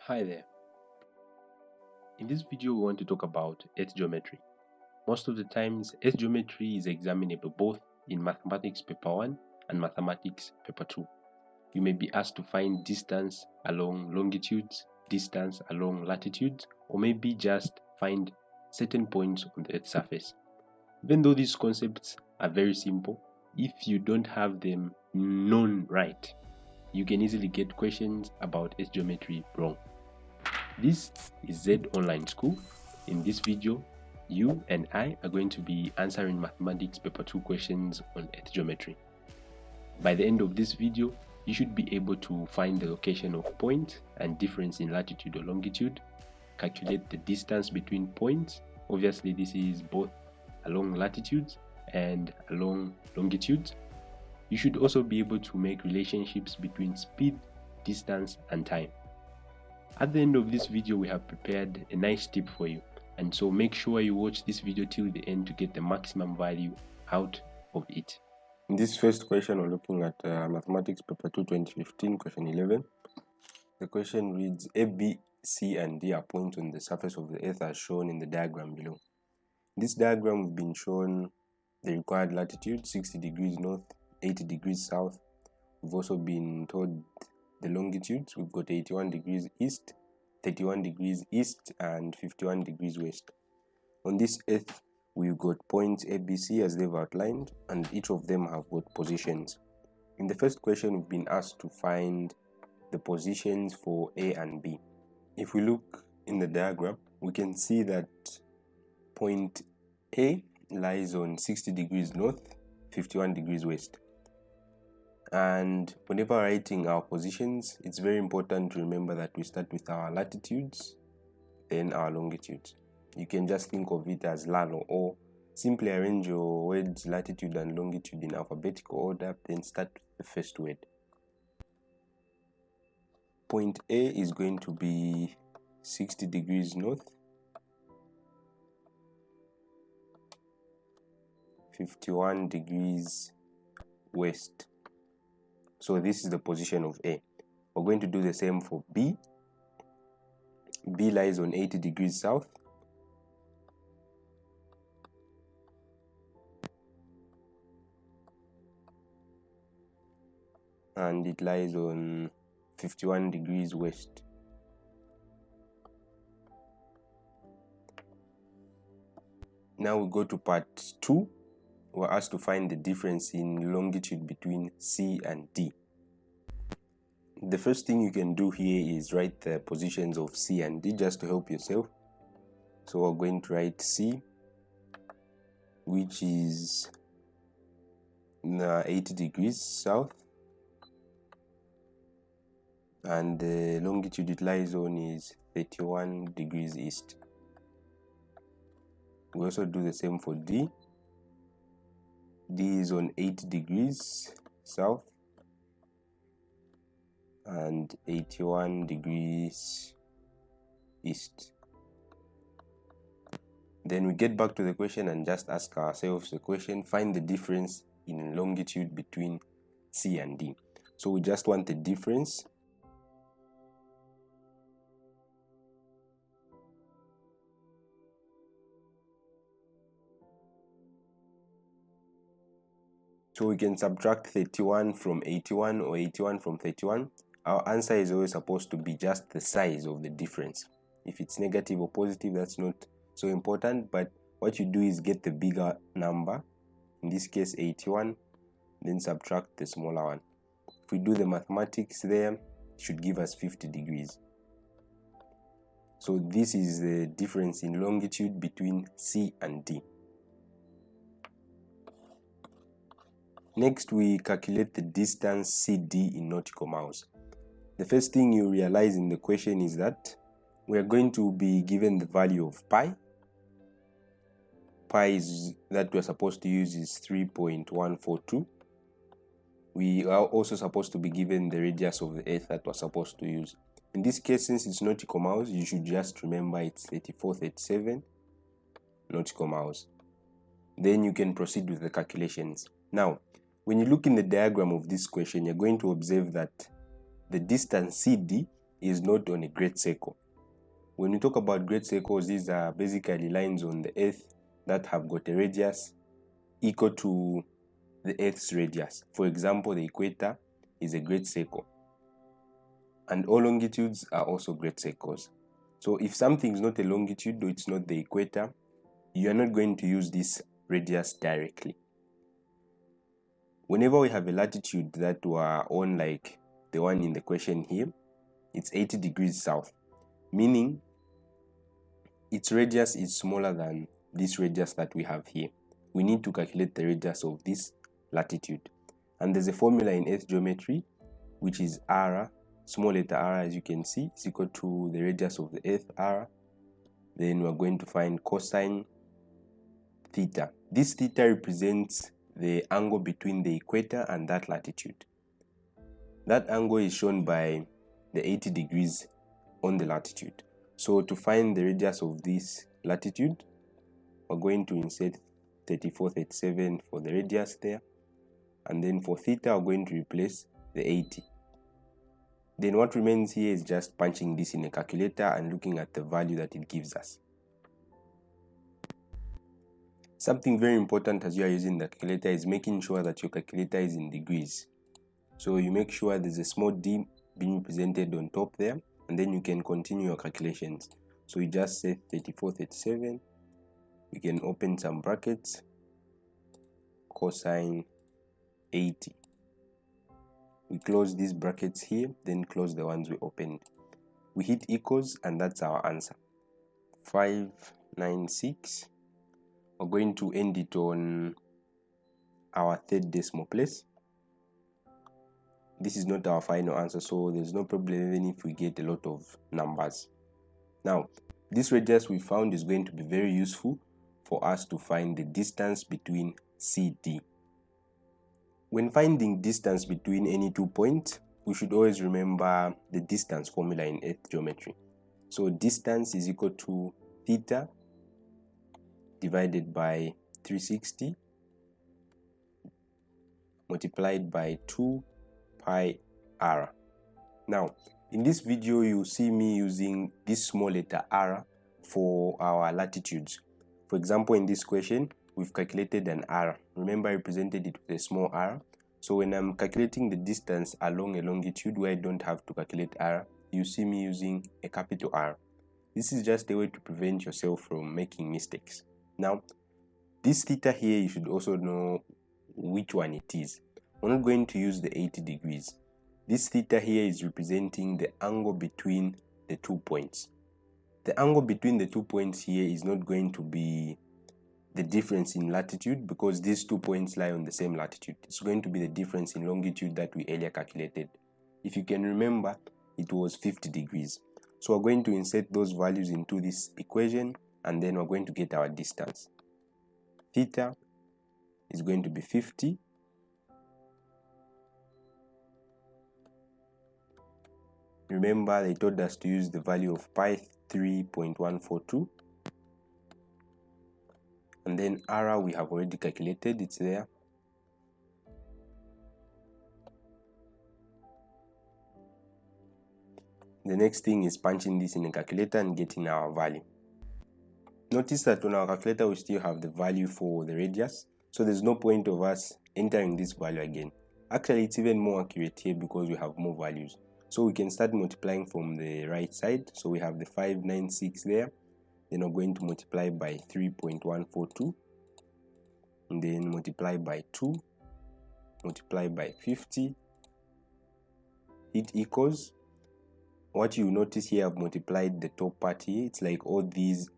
Hi there. In this video we want to talk about earth geometry. Most of the times earth geometry is examinable both in Mathematics Paper 1 and Mathematics Paper 2. You may be asked to find distance along longitudes, distance along latitudes, or maybe just find certain points on the earth's surface. Even though these concepts are very simple, if you don't have them known right, you can easily get questions about earth geometry wrong. This is Z Online School. In this video, you and I are going to be answering Mathematics Paper 2 questions on earth geometry. By the end of this video, you should be able to find the location of points and difference in latitude or longitude, calculate the distance between points. Obviously, this is both along latitudes and along longitudes. You should also be able to make relationships between speed, distance, and time. At the end of this video, we have prepared a nice tip for you, and so make sure you watch this video till the end to get the maximum value out of it. In this first question, we're looking at Mathematics Paper 2 2015, question 11. The question reads, A, B, C, and D are points on the surface of the Earth as shown in the diagram below. In this diagram, we've been shown the required latitude, 60 degrees north, 80 degrees south. We've also been told the longitudes. We've got 81 degrees east, 31 degrees east, and 51 degrees west. On this Earth, we've got points A, B, C as they've outlined, and each of them have got positions. In the first question, we've been asked to find the positions for A and B. If we look in the diagram, we can see that point A lies on 60 degrees north, 51 degrees west. And whenever writing our positions, it's very important to remember that we start with our latitudes, then our longitudes. You can just think of it as LALO, or simply arrange your words latitude and longitude in alphabetical order, then start with the first word. Point A is going to be 60 degrees north, 51 degrees west. So this is the position of A. We're going to do the same for B. B lies on 80 degrees south, and it lies on 51 degrees west. Now we go to part 2. We're asked to find the difference in longitude between C and D. The first thing you can do here is write the positions of C and D just to help yourself. So we're going to write C, which is 80 degrees south, and the longitude it lies on is 31 degrees east. We also do the same for D. D is on 80 degrees south and 81 degrees east. Then we get back to the question and just ask ourselves the question, find the difference in longitude between C and D. So we just want the difference. So we can subtract 31 from 81 or 81 from 31. Our answer is always supposed to be just the size of the difference. If it's negative or positive, that's not so important, but what you do is get the bigger number, in this case 81, then subtract the smaller one. If we do the mathematics there, it should give us 50 degrees. So this is the difference in longitude between C and D. Next, we calculate the distance CD in nautical miles. The first thing you realize in the question is that we are going to be given the value of pi. Pi is that we're supposed to use is 3.142. We are also supposed to be given the radius of the Earth that we're supposed to use. In this case, since it's nautical miles, you should just remember it's 3437 nautical miles. Then you can proceed with the calculations. Now, when you look in the diagram of this question, you're going to observe that the distance CD is not on a great circle. When we talk about great circles, these are basically lines on the Earth that have got a radius equal to the Earth's radius. For example, the equator is a great circle, and all longitudes are also great circles. So if something is not a longitude or it's not the equator, you are not going to use this radius directly. Whenever we have a latitude that we are on, like the one in the question here, it's 80 degrees south, meaning its radius is smaller than this radius that we have here. We need to calculate the radius of this latitude. And there's a formula in Earth geometry, which is r, small letter r, as you can see, is equal to the radius of the Earth, r. Then we're going to find cosine theta. This theta represents the angle between the equator and that latitude. That angle is shown by the 80 degrees on the latitude. So to find the radius of this latitude, we're going to insert 34, 37 for the radius there. And then for theta, we're going to replace the 80. Then what remains here is just punching this in a calculator and looking at the value that it gives us. Something very important as you are using the calculator is making sure that your calculator is in degrees. So you make sure there's a small d being represented on top there, and then you can continue your calculations. So you just say 34, 37. You can open some brackets, cosine 80. We close these brackets here, then close the ones we opened. We hit equals, and that's our answer. 596. We're going to end it on our third decimal place. This is not our final answer, so there's no problem even if we get a lot of numbers. Now, this radius we found is going to be very useful for us to find the distance between CD. When finding distance between any 2 points, we should always remember the distance formula in Earth geometry. So distance is equal to theta divided by 360 multiplied by 2 pi r. Now, in this video, you see me using this small letter r for our latitudes. For example, in this question, we've calculated an r. Remember, I represented it with a small r. So when I'm calculating the distance along a longitude where I don't have to calculate r, you see me using a capital R. This is just a way to prevent yourself from making mistakes. Now, this theta here, you should also know which one it is. We're not going to use the 80 degrees. This theta here is representing the angle between the 2 points. The angle between the 2 points here is not going to be the difference in latitude because these 2 points lie on the same latitude. It's going to be the difference in longitude that we earlier calculated. If you can remember, it was 50 degrees. So we're going to insert those values into this equation, and then we're going to get our distance. Theta is going to be 50. Remember, they told us to use the value of pi 3.142. And then r we have already calculated, it's there. The next thing is punching this in a calculator and getting our value. Notice that on our calculator we still have the value for the radius, so there's no point of us entering this value again. Actually, it's even more accurate here because we have more values. So we can start multiplying from the right side. So we have the 596 there. Then we're going to multiply by 3.142. And then multiply by 2. Multiply by 50. It equals. What you notice here, I've multiplied the top part here. It's like all these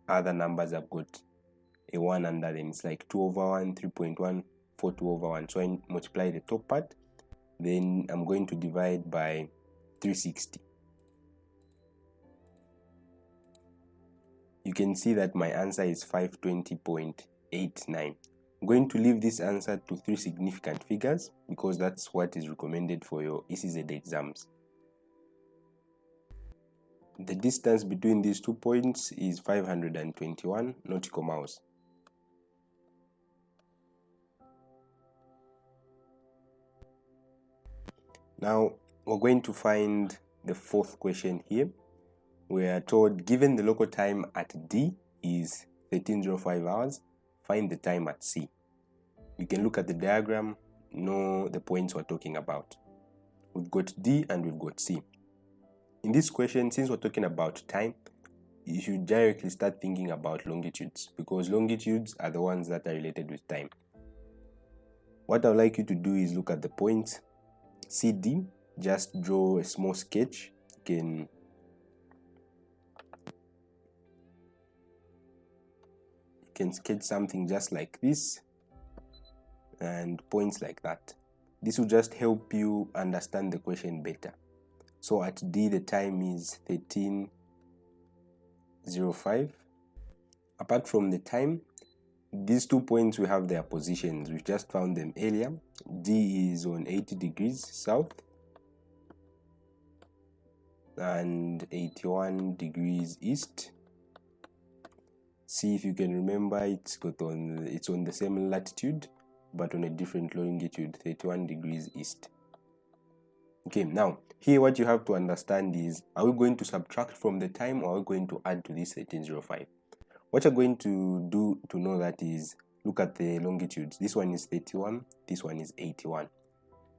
other numbers have got a 1 under them. It's like 2 over 1, 3.1, 4, 2 over 1. So I multiply the top part. Then I'm going to divide by 360. You can see that my answer is 520.89. I'm going to leave this answer to 3 significant figures because that's what is recommended for your ECZ exams. The distance between these 2 points is 521 nautical miles. Now we're going to find the fourth question here. We are told, given the local time at D is 1305 hours, find the time at C. You can look at the diagram, know the points we're talking about. We've got D and we've got C. In this question, since we're talking about time, you should directly start thinking about longitudes, because longitudes are the ones that are related with time. What I would like you to do is look at the points CD, just draw a small sketch. You can sketch something just like this and points like that. This will just help you understand the question better. So at D, the time is 13:05. Apart from the time, these 2 points, we have their positions. We just found them earlier. D is on 80 degrees south and 81 degrees east. See if you can remember, it's on the same latitude but on a different longitude, 31 degrees east. Okay, now here what you have to understand is, are we going to subtract from the time or are we going to add to this 1305? What you're going to do to know that is look at the longitudes. This one is 31, this one is 81.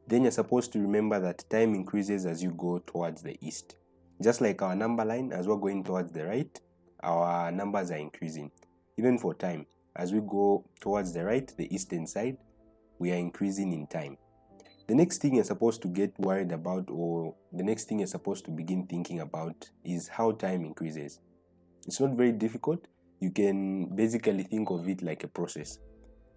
Then you're supposed to remember that time increases as you go towards the east. Just like our number line, as we're going towards the right, our numbers are increasing. Even for time, as we go towards the right, the eastern side, we are increasing in time. The next thing you're supposed to get worried about, or the next thing you're supposed to begin thinking about, is how time increases. It's not very difficult. You can basically think of it like a process.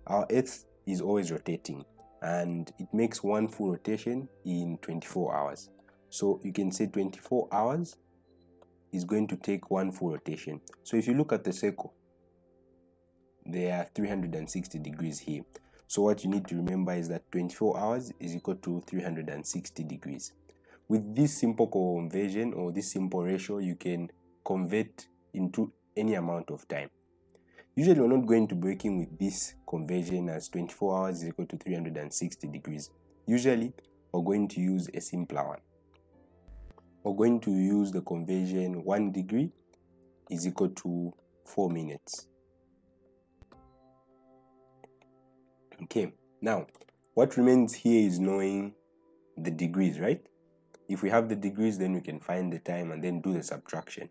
Our Earth is always rotating, and it makes one full rotation in 24 hours. So you can say 24 hours is going to take one full rotation. So if you look at the circle, there are 360 degrees here. So what you need to remember is that 24 hours is equal to 360 degrees. With this simple conversion, or this simple ratio, you can convert into any amount of time. Usually we're not going to be working with this conversion as 24 hours is equal to 360 degrees. Usually we're going to use a simpler one. We're going to use the conversion 1 degree is equal to 4 minutes. Okay, now what remains here is knowing the degrees, right? If we have the degrees, then we can find the time and then do the subtraction.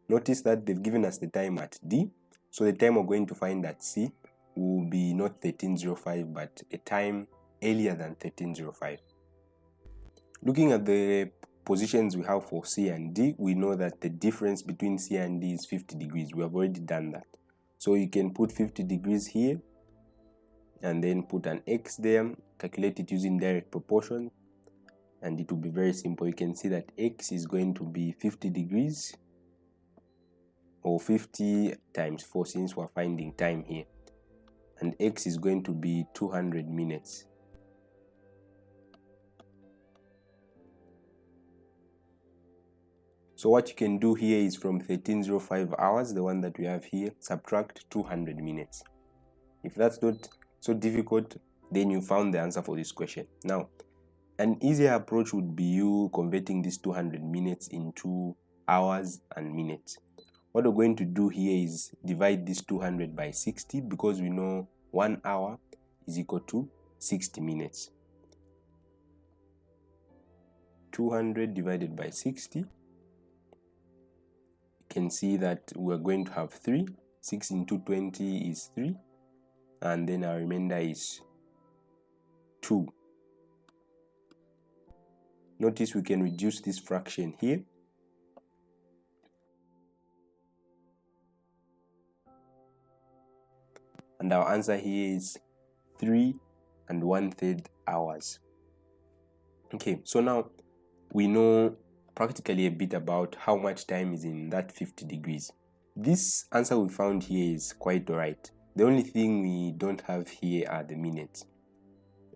Notice that they've given us the time at D, so the time we're going to find at C will be not 1305 but a time earlier than 1305. Looking at the positions we have for C and D, we know that the difference between C and D is 50 degrees. We have already done that. So you can put 50 degrees here and then put an X there, calculate it using direct proportion, and it will be very simple. You can see that X is going to be 50 degrees, or 50 times 4 since we're finding time here, and X is going to be 200 minutes. So what you can do here is from 1305 hours, the one that we have here, subtract 200 minutes. If that's not so difficult, then you found the answer for this question. Now, an easier approach would be you converting this 200 minutes into hours and minutes. What we're going to do here is divide this 200 by 60, because we know 1 hour is equal to 60 minutes. 200 divided by 60, you can see that we're going to have 3. 6 into 20 is 3, and then our remainder is 2. Notice we can reduce this fraction here. And our answer here is 3 1/3 hours. Okay, so now we know practically a bit about how much time is in that 50 degrees. This answer we found here is quite alright. The only thing we don't have here are the minutes.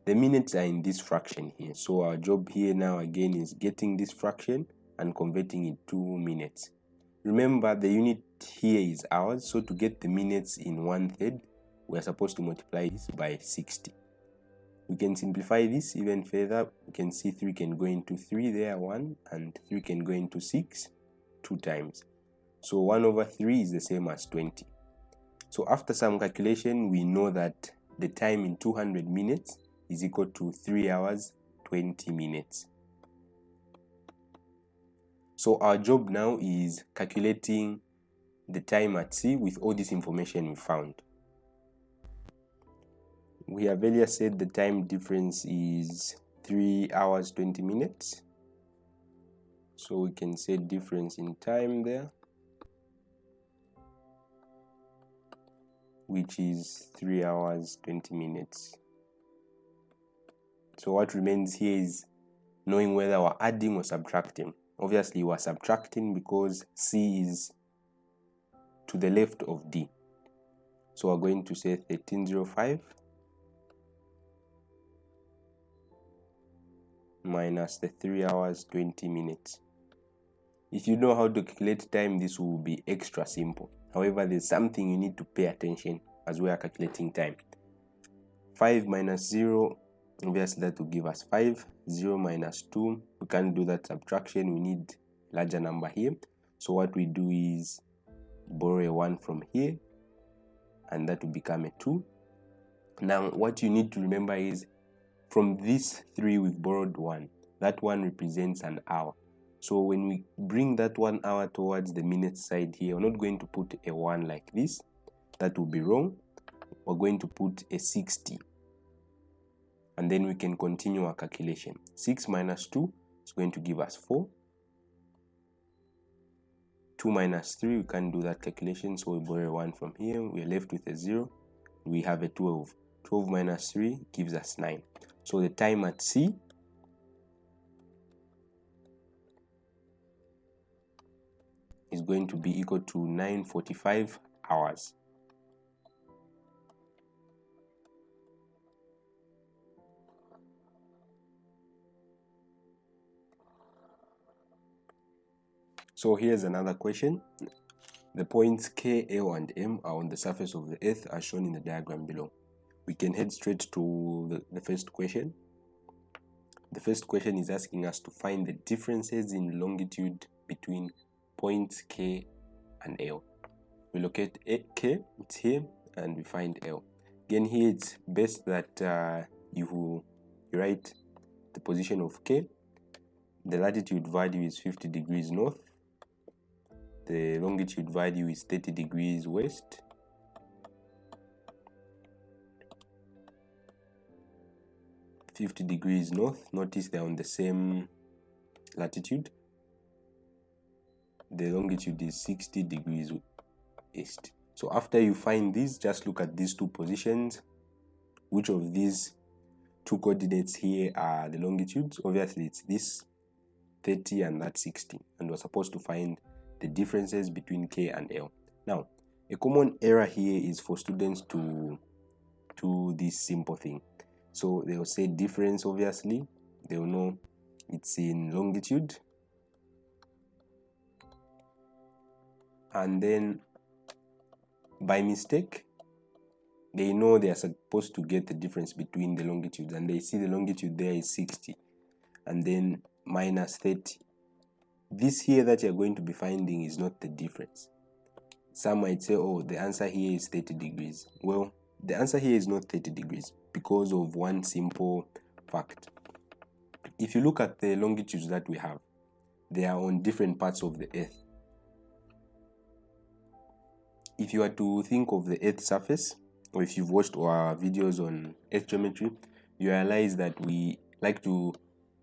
The minutes are in this fraction here. So our job here now again is getting this fraction and converting it to minutes. Remember, the unit here is hours, so to get the minutes in 1/3, we are supposed to multiply this by 60. We can simplify this even further. We can see 3 can go into 3 there, 1, and 3 can go into 6 2 times. So 1 over 3 is the same as 20. So after some calculation, we know that the time in 200 minutes is equal to 3 hours 20 minutes. So our job now is calculating the time at C with all this information we found. We have earlier said the time difference is 3 hours 20 minutes. So we can say difference in time there, which is 3 hours 20 minutes. So what remains here is knowing whether we're adding or subtracting. Obviously we're subtracting because C is to the left of D. So we're going to say 1305 minus the 3 hours 20 minutes. If you know how to calculate time, this will be extra simple. However, there's something you need to pay attention as we are calculating time. 5 minus 0, obviously that will give us 5. 0 minus 2, we can't do that subtraction, we need larger number here. So what we do is borrow a 1 from here, and that will become a 2. Now what you need to remember is from this 3 we've borrowed 1. That 1 represents an hour. So when we bring that 1 hour towards the minute side here, we're not going to put a 1 like this. That will be wrong. We're going to put a 60. And then we can continue our calculation. 6 minus 2 is going to give us 4. 2 minus 3, we can't do that calculation, so we borrow 1 from here. We're left with a 0. We have a 12. 12 minus 3 gives us 9. So the time at C is going to be equal to 9:45 hours. So here's another question. The points K, L, and M are on the surface of the Earth as shown in the diagram below. We can head straight to the first question. The first question is asking us to find the differences in longitude between points K and L. We locate K, it's here, and we find L. Again, here it's best that you write the position of K. The latitude value is 50 degrees north. The longitude value is 30 degrees west. (50 degrees north). Notice they're on the same latitude. The longitude is 60 degrees east. So after you find these, just look at these two positions. Which of these two coordinates here are the longitudes? Obviously it's this 30 and that 60, and we're supposed to find the differences between K and L. Now, a common error here is for students to do this simple thing. So they will say difference, obviously. They will know it's in longitude. And then by mistake, they know they are supposed to get the difference between the longitudes, and they see the longitude there is 60 and then minus 30. This here that you're going to be finding is not the difference. Some might say, oh, the answer here is 30 degrees. Well, the answer here is not 30 degrees because of one simple fact. If you look at the longitudes that we have, they are on different parts of the Earth. If you are to think of the Earth's surface, or if you've watched our videos on Earth geometry, you realize that we like to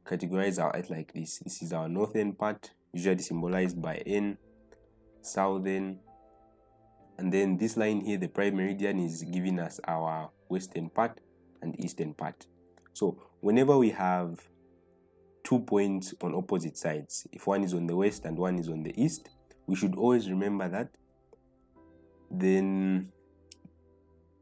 categorize our Earth like this. This is our northern part, usually symbolized by N, southern, and then this line here, the prime meridian, is giving us our western part and eastern part. So whenever we have 2 points on opposite sides, if one is on the west and one is on the east, we should always remember that then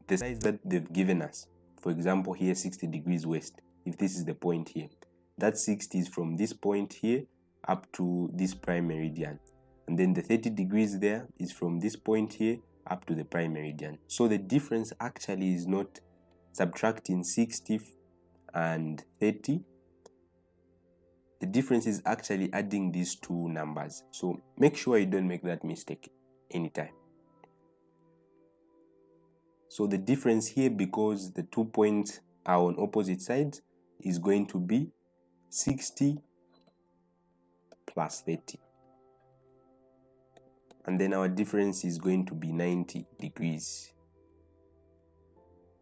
the size that they've given us, for example here 60 degrees west, if this is the point here, that 60 is from this point here up to this prime meridian, and then the 30 degrees there is from this point here up to the prime meridian. So the difference actually is not subtracting 60 and 30. The difference is actually adding these two numbers. So make sure you don't make that mistake anytime. So the difference here, because the 2 points are on opposite sides, is going to be 60 plus 30. And then our difference is going to be 90 degrees.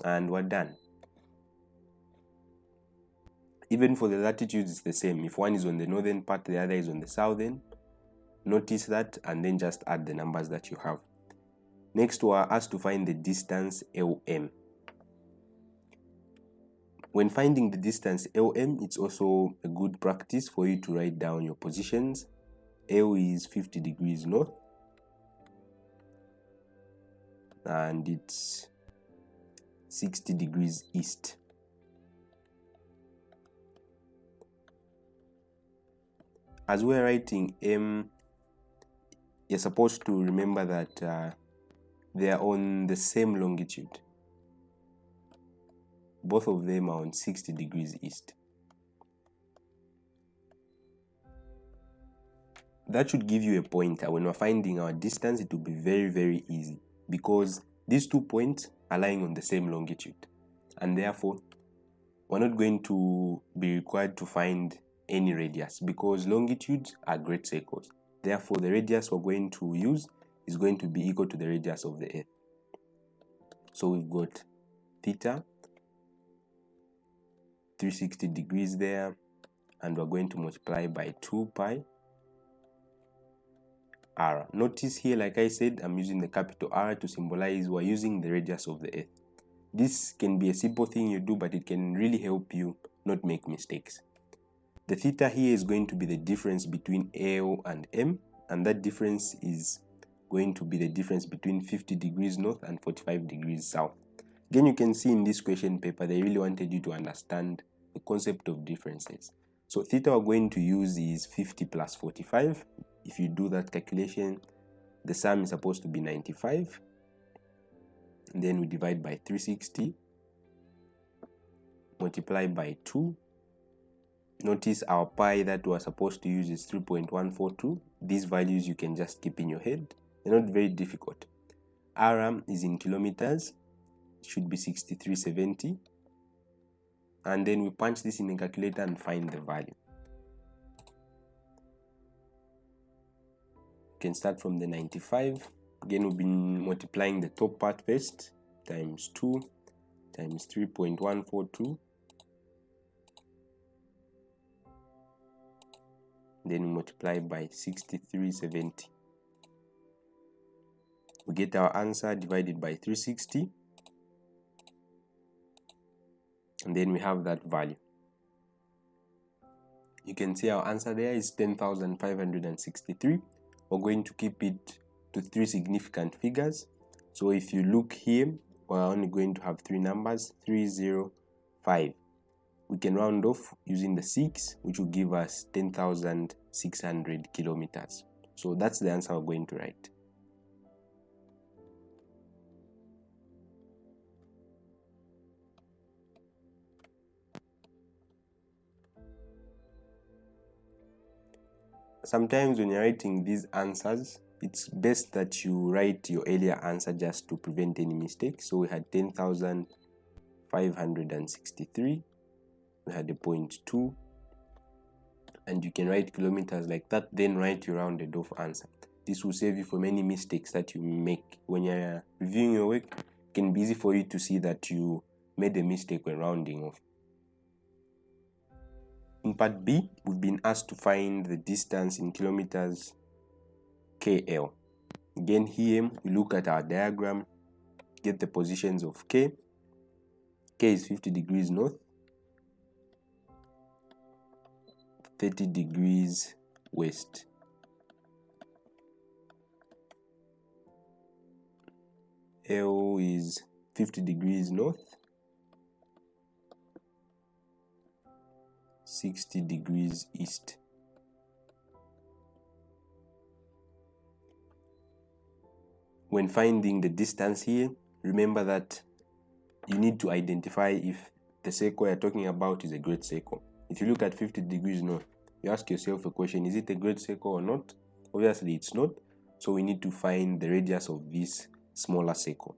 And we're done. Even for the latitudes, it's the same. If one is on the northern part, the other is on the southern. Notice that, and then just add the numbers that you have. Next, we are asked to find the distance LM. When finding the distance LM, it's also a good practice for you to write down your positions. L is 50 degrees north, and it's 60 degrees east. As we're writing M, you're supposed to remember that they are on the same longitude. Both of them are on 60 degrees east. That should give you a pointer. When we're finding our distance, it will be very, very easy, because these 2 points are lying on the same longitude, and therefore we're not going to be required to find any radius, because longitudes are great circles. Therefore, the radius we're going to use is going to be equal to the radius of the Earth. So we've got theta, 360 degrees there, and we're going to multiply by 2 pi r. Notice here, like I said, I'm using the capital R to symbolize we're using the radius of the Earth. This can be a simple thing you do, but it can really help you not make mistakes. The theta here is going to be the difference between L and M, and that difference is going to be the difference between 50 degrees north and 45 degrees south. Again, you can see in this question paper, they really wanted you to understand the concept of differences. So theta we're going to use is 50 plus 45. If you do that calculation, the sum is supposed to be 95. And then we divide by 360, multiply by 2. Notice our pi that we're supposed to use is 3.142. These values you can just keep in your head. They're not very difficult. R is in kilometers. It should be 6370. And then we punch this in a calculator and find the value. You can start from the 95. Again, we've been multiplying the top part first, times 2 times 3.142. Then we multiply by 6370. We get our answer divided by 360. And then we have that value. You can see our answer there is 10,563. We're going to keep it to 3 significant figures. So if you look here, we're only going to have 3 numbers, 305. We can round off using the 6, which will give us 10,600 kilometers. So that's the answer we're going to write. Sometimes when you're writing these answers, it's best that you write your earlier answer just to prevent any mistakes. So we had 10,563. We had a 0.2, and you can write kilometers like that, then write your rounded off answer. This will save you from any mistakes that you make when you're reviewing your work. It can be easy for you to see that you made a mistake when rounding off. In part B, we've been asked to find the distance in kilometers KL. Again, here we look at our diagram, get the positions of K. K is 50 degrees north, 30 degrees west. L is 50 degrees north, 60 degrees east. When finding the distance here, remember that you need to identify if the circle you're talking about is a great circle. If you look at 50 degrees north, you ask yourself a question, is it a great circle or not? Obviously it's not, so we need to find the radius of this smaller circle.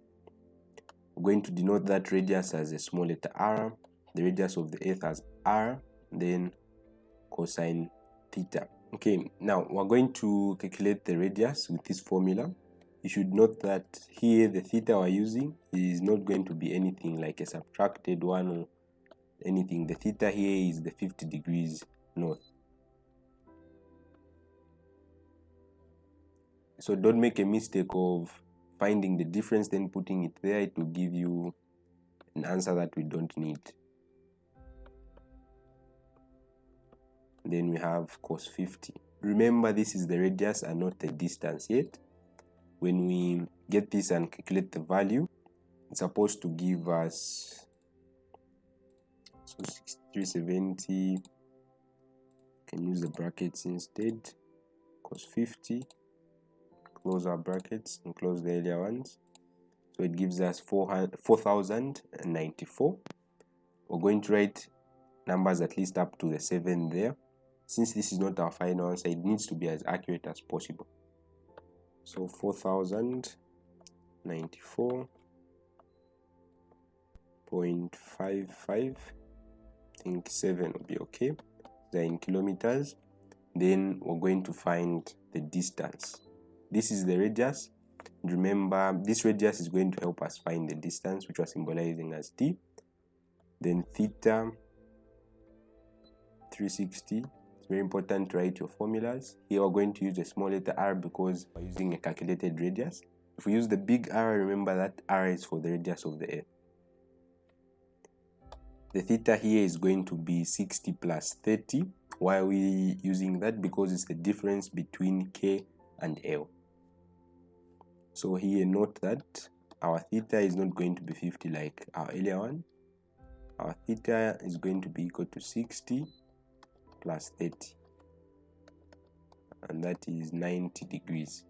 We're going to denote that radius as a small letter r, the radius of the earth as r, then cosine theta. Okay, now we're going to calculate the radius with this formula. You should note that here the theta we're using is not going to be anything like a subtracted one or anything. The theta here is the 50 degrees north. So don't make a mistake of finding the difference then putting it there. It will give you an answer that we don't need. Then we have cos 50. Remember, this is the radius and not the distance yet. When we get this and calculate the value, it's supposed to give us 6370. Can use the brackets instead. Cos 50, close our brackets and close the earlier ones. So it gives us 4094. We're going to write numbers at least up to the 7 there. Since this is not our final answer, it needs to be as accurate as possible. So 4094.55, I think 7 will be okay. They're in kilometers. Then we're going to find the distance. This is the radius. Remember, this radius is going to help us find the distance, which we're symbolizing as t. Then theta 360. It's very important to write your formulas. Here we're going to use a small letter r because we're using a calculated radius. If we use the big R, remember that R is for the radius of the Earth. The theta here is going to be 60 plus 30. Why are we using that? Because it's the difference between K and L. So here note that our theta is not going to be 50 like our earlier one. Our theta is going to be equal to 60 plus 30, and that is 90 degrees.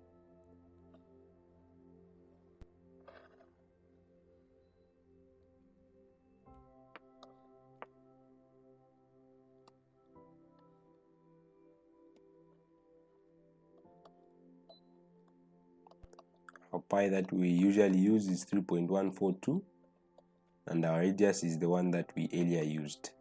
Our pi that we usually use is 3.142, and our radius is the one that we earlier used.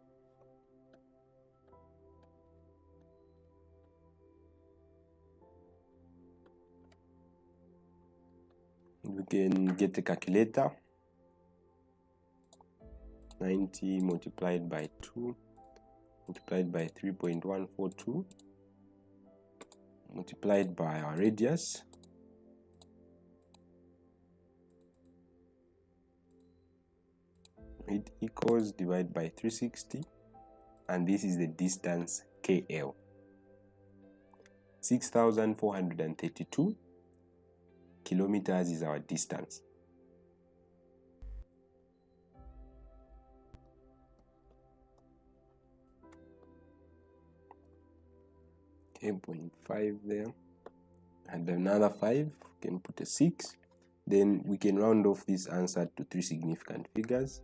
We can get a calculator. 90 multiplied by 2 multiplied by 3.142 multiplied by our radius, it equals divided by 360, and this is the distance KL. 6,432 kilometers is our distance. Okay, 0.5 there, and another 5, we can put a 6. Then we can round off this answer to 3 significant figures.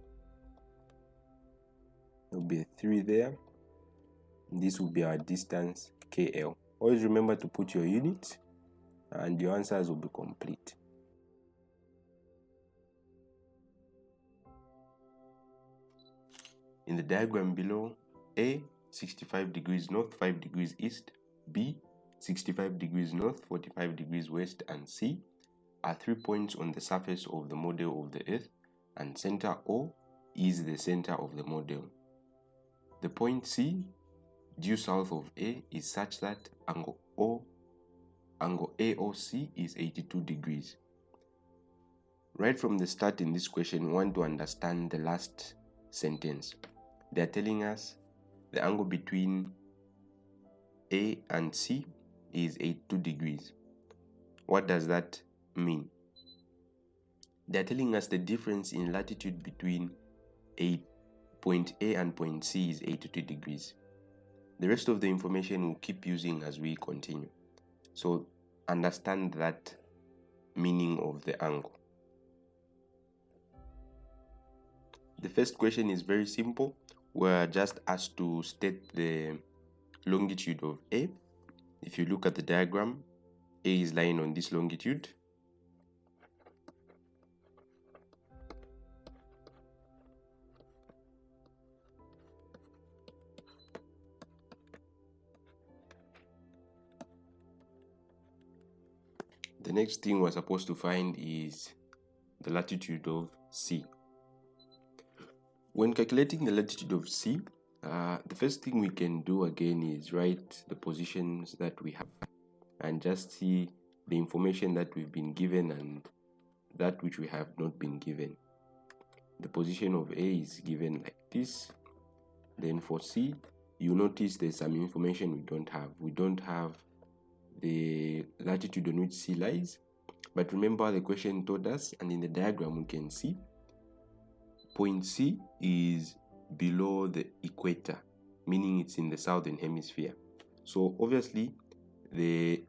There will be a 3 there. This will be our distance KL. Always remember to put your units and your answers will be complete. In the diagram below, A, 65 degrees north, 5 degrees east, B, 65 degrees north, 45 degrees west, and C are 3 points on the surface of the model of the Earth, and center O is the center of the model. The point C, due south of A, is such that angle AOC is 82 degrees. Right from the start in this question, we want to understand the last sentence. They are telling us the angle between A and C is 82 degrees. What does that mean? They are telling us the difference in latitude between point A and point C is 82 degrees. The rest of the information we'll keep using as we continue. So understand that meaning of the angle. The first question is very simple. We're just asked to state the longitude of A. If you look at the diagram, A is lying on this longitude. The next thing we're supposed to find is the latitude of C. When calculating the latitude of C, the first thing we can do again is write the positions that we have and just see the information that we've been given and that which we have not been given. The position of A is given like this. Then for C, you notice there's some information we don't have. We don't have the latitude on which C lies, but remember the question told us, and in the diagram we can see point C is below the equator, meaning it's in the southern hemisphere. So obviously the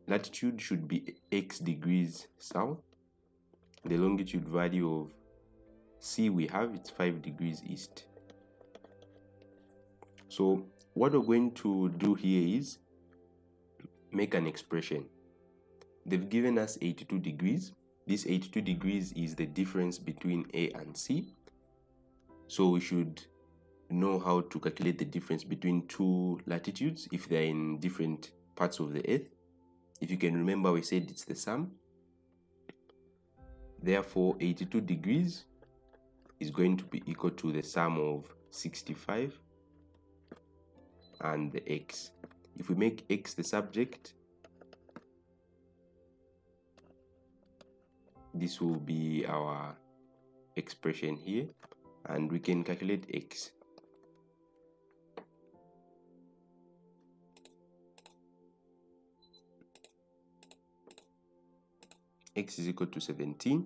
latitude should be x degrees south. The longitude value of C we have, it's 5 degrees east. So what we're going to do here is make an expression. They've given us 82 degrees. This 82 degrees is the difference between A and C. So we should know how to calculate the difference between two latitudes if they're in different parts of the earth. If you can remember, we said it's the sum. Therefore, 82 degrees is going to be equal to the sum of 65 and the x. If we make x the subject, this will be our expression here, and we can calculate x. X is equal to 17,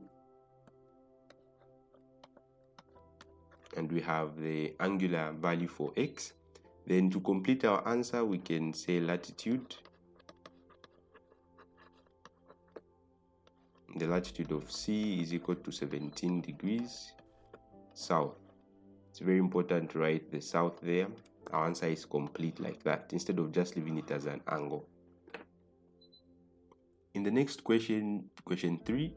and we have the angular value for x. Then to complete our answer, we can say latitude. The latitude of C is equal to 17 degrees south. It's very important to write the south there. Our answer is complete like that, instead of just leaving it as an angle. In the next question, question 3,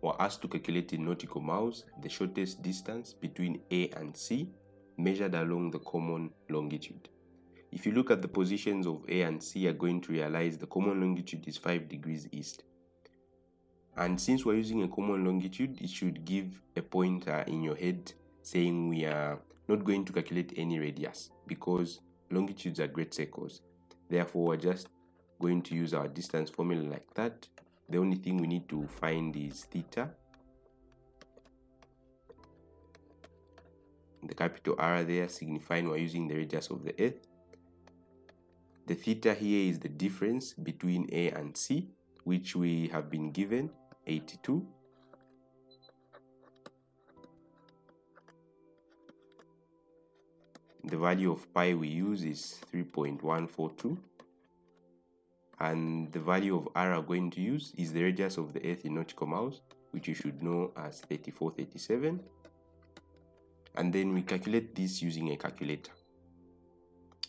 we're asked to calculate in nautical miles the shortest distance between A and C measured along the common longitude. If you look at the positions of A and C, you're going to realize the common longitude is 5 degrees east. And since we're using a common longitude, it should give a pointer in your head saying we are not going to calculate any radius because longitudes are great circles. Therefore, we're just going to use our distance formula like that. The only thing we need to find is theta. The capital R there signifying we're using the radius of the earth. The theta here is the difference between A and C, which we have been given 82. The value of pi we use is 3.142. And the value of r we're going to use is the radius of the earth in nautical miles, which you should know as 3437. And then we calculate this using a calculator.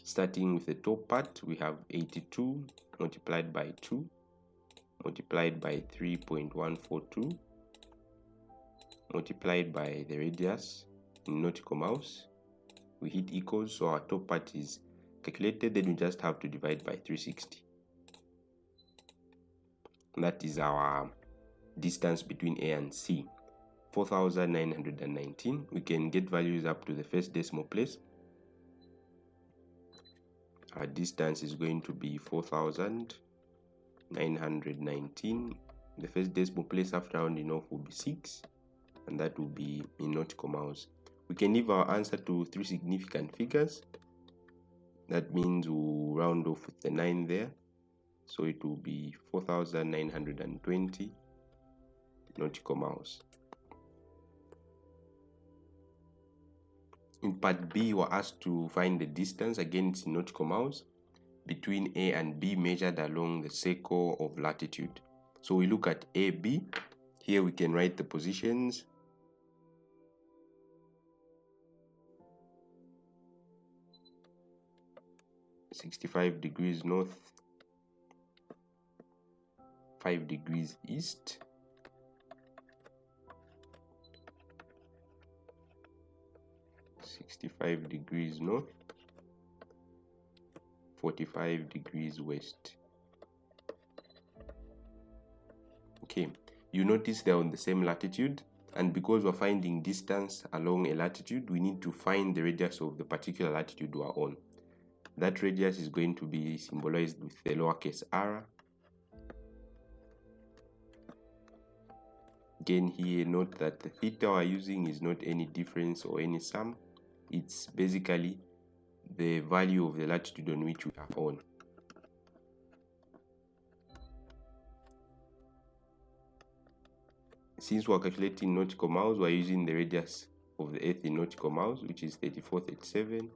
Starting with the top part, we have 82 multiplied by 2 multiplied by 3.142 multiplied by the radius in nautical miles. We hit equals, so our top part is calculated. Then we just have to divide by 360. That is our distance between A and C, 4,919. We can get values up to the first decimal place. Our distance is going to be 4,919. The first decimal place after rounding off will be 6, and that will be in nautical miles. We can leave our answer to 3 significant figures. That means we'll round off with the 9 there. So it will be 4,920 nautical miles. In part B, we're asked to find the distance, again it's in nautical miles, between A and B measured along the circle of latitude. So we look at AB. Here we can write the positions. 65 degrees north, 5 degrees east, -65 degrees north, 45 degrees west. Okay, you notice they're on the same latitude, and because we're finding distance along a latitude, we need to find the radius of the particular latitude we're on. That radius is going to be symbolized with the lowercase r. Again, here note that the theta we're using is not any difference or any sum. It's basically the value of the latitude on which we are on. Since we're calculating nautical miles, we're using the radius of the Earth in nautical miles, which is 3437.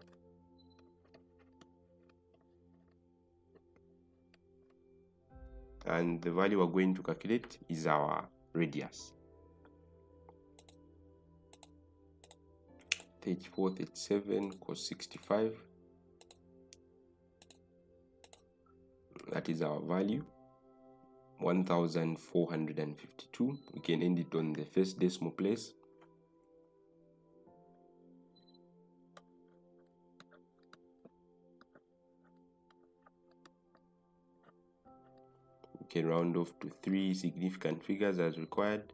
And the value we're going to calculate is our radius. 3437 cos 65. That is our value. 1452. We can end it on the first decimal place. We can round off to 3 significant figures as required.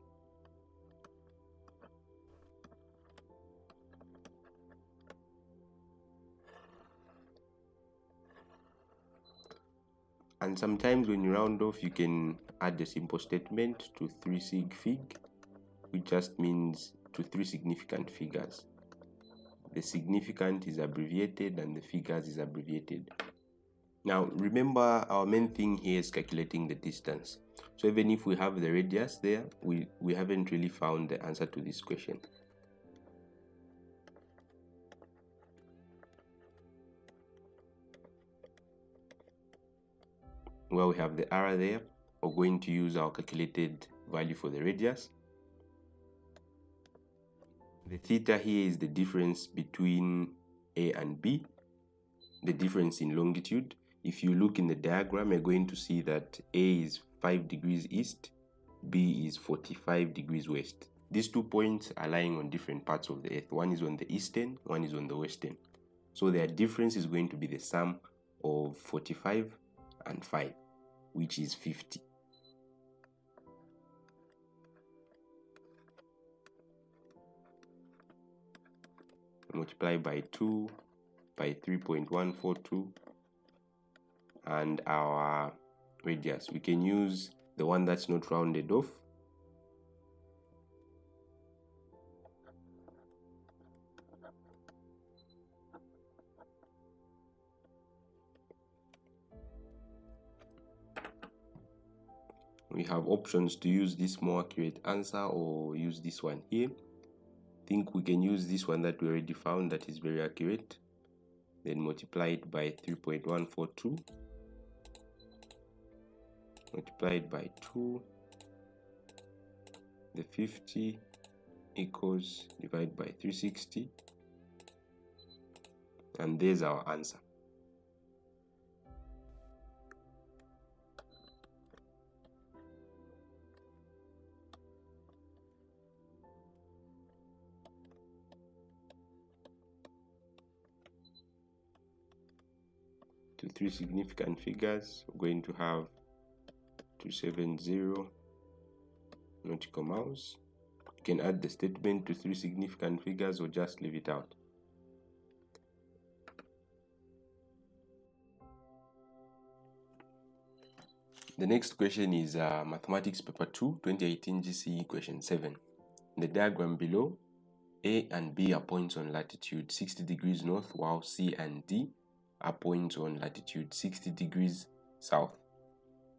And sometimes when you round off, you can add a simple statement to 3 sig fig, which just means to 3 significant figures. The significant is abbreviated and the figures is abbreviated. Now remember, our main thing here is calculating the distance. So even if we have the radius there, we haven't really found the answer to this question. Well, we have the r there. We're going to use our calculated value for the radius. The theta here is the difference between A and B, the difference in longitude. If you look in the diagram, you're going to see that A is 5 degrees east, B is 45 degrees west. These 2 points are lying on different parts of the Earth. One is on the eastern, one is on the western. So their difference is going to be the sum of 45 and 5, which is 50. Multiply by 2 by 3.142, and our radius, we can use the one that's not rounded off. We have options to use this more accurate answer or use this one here. I think we can use this one that we already found, that is very accurate. Then multiply it by 3.142, multiplied by 2, the 50 equals divided by 360, and there's our answer. To 3 significant figures, we're going to have 270 nautical miles. You can add the statement to 3 significant figures or just leave it out. The next question is Mathematics Paper 2, 2018 GCE question 7. In the diagram below, A and B are points on latitude 60 degrees north, while C and D are points on latitude 60 degrees south.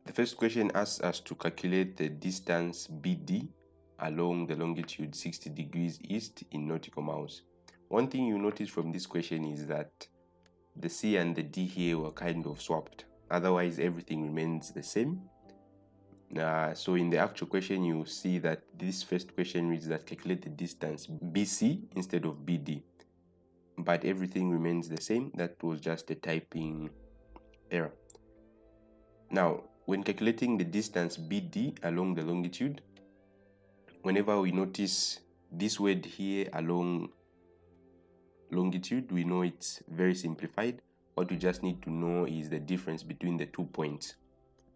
The first question asks us to calculate the distance BD along the longitude 60 degrees east in nautical miles. One thing you notice from this question is that the C and the D here were kind of swapped. Otherwise, everything remains the same. So in the actual question, you see that this first question reads that calculate the distance BC instead of BD. But everything remains the same. That was just a typing error. Now, when calculating the distance BD along the longitude, whenever we notice this word here along longitude, we know it's very simplified. What we just need to know is the difference between the 2 points.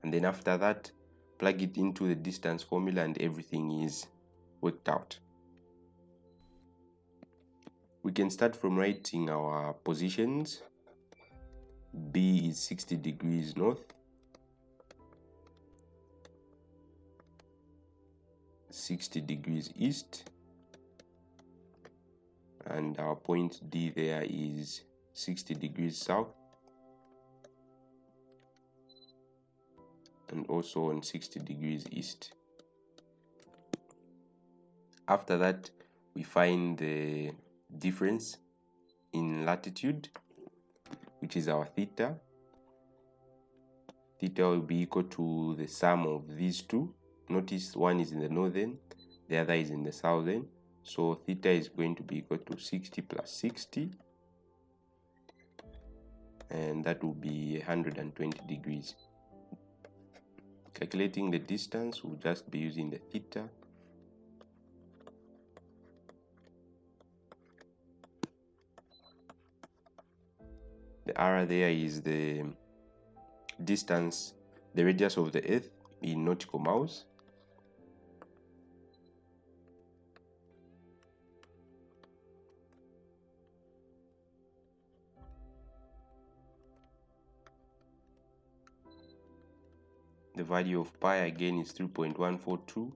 And then after that, plug it into the distance formula and everything is worked out. We can start from writing our positions. B is 60 degrees north, 60 degrees east, and our point D there is 60 degrees south, and also on 60 degrees east. After that, we find the difference in latitude, which is our theta. Theta will be equal to the sum of these two. Notice one is in the northern, the other is in the southern. So theta is going to be equal to 60 plus 60, and that will be 120 degrees. Calculating the distance, we'll just be using the theta. The r there is the distance, the radius of the earth in nautical miles. The value of pi again is 3.142.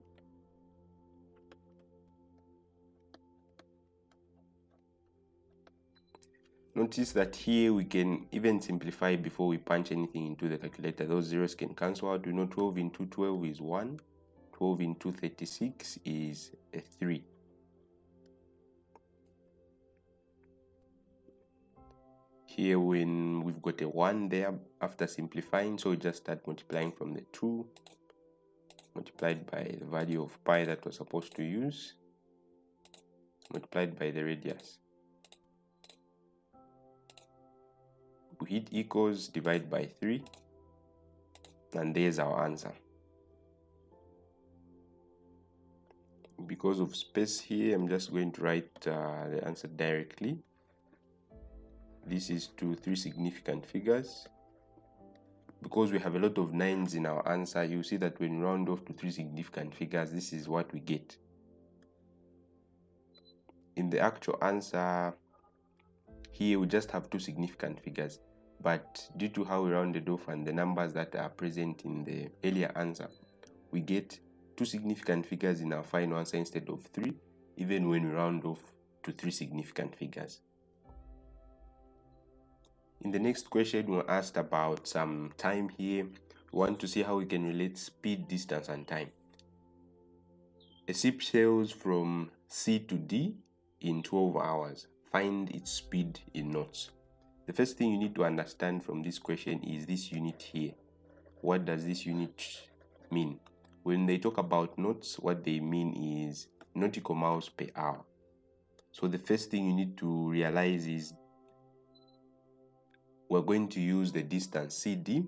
Notice that here we can even simplify before we punch anything into the calculator. Those zeros can cancel out. We know 12 into 12 is 1. 12 into 36 is a 3. Here when we've got a 1 there after simplifying, so we just start multiplying from the 2 multiplied by the value of pi that we're supposed to use, multiplied by the radius. We hit equals, divide by 3, and there's our answer. Because of space here, I'm just going to write the answer directly. This is to 3 significant figures. Because we have a lot of 9s in our answer, you see that when we round off to 3 significant figures, this is what we get. In the actual answer, here we just have 2 significant figures. But due to how we rounded off and the numbers that are present in the earlier answer, we get 2 significant figures in our final answer instead of 3, even when we round off to 3 significant figures. In the next question, we're asked about some time here. We want to see how we can relate speed, distance, and time. A ship sails from C to D in 12 hours. Find its speed in knots. The first thing you need to understand from this question is this unit here. What does this unit mean? When they talk about knots, what they mean is nautical miles per hour. So the first thing you need to realize is we're going to use the distance CD.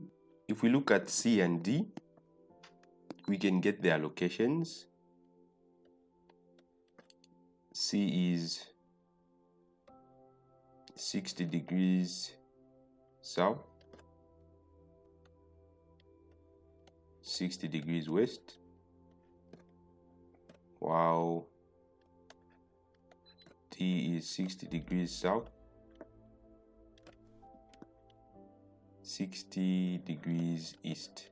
If we look at C and D, we can get their locations. C is 60 degrees south, 60 degrees west, while D is 60 degrees south, 60 degrees east.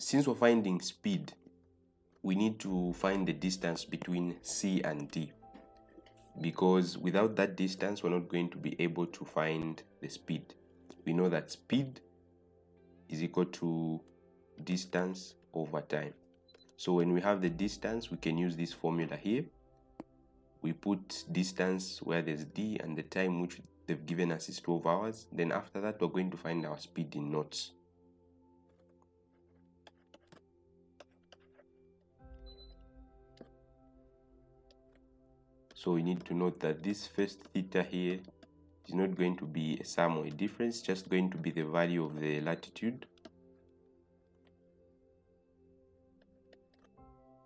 Since we're finding speed, we need to find the distance between C and D, because without that distance, we're not going to be able to find the speed. We know that speed is equal to distance over time. So when we have the distance, we can use this formula here. We put distance where there's D and the time which they've given us is 12 hours. Then after that, we're going to find our speed in knots. So So we need to note that this first theta here is not going to be a sum or a difference, just going to be the value of the latitude.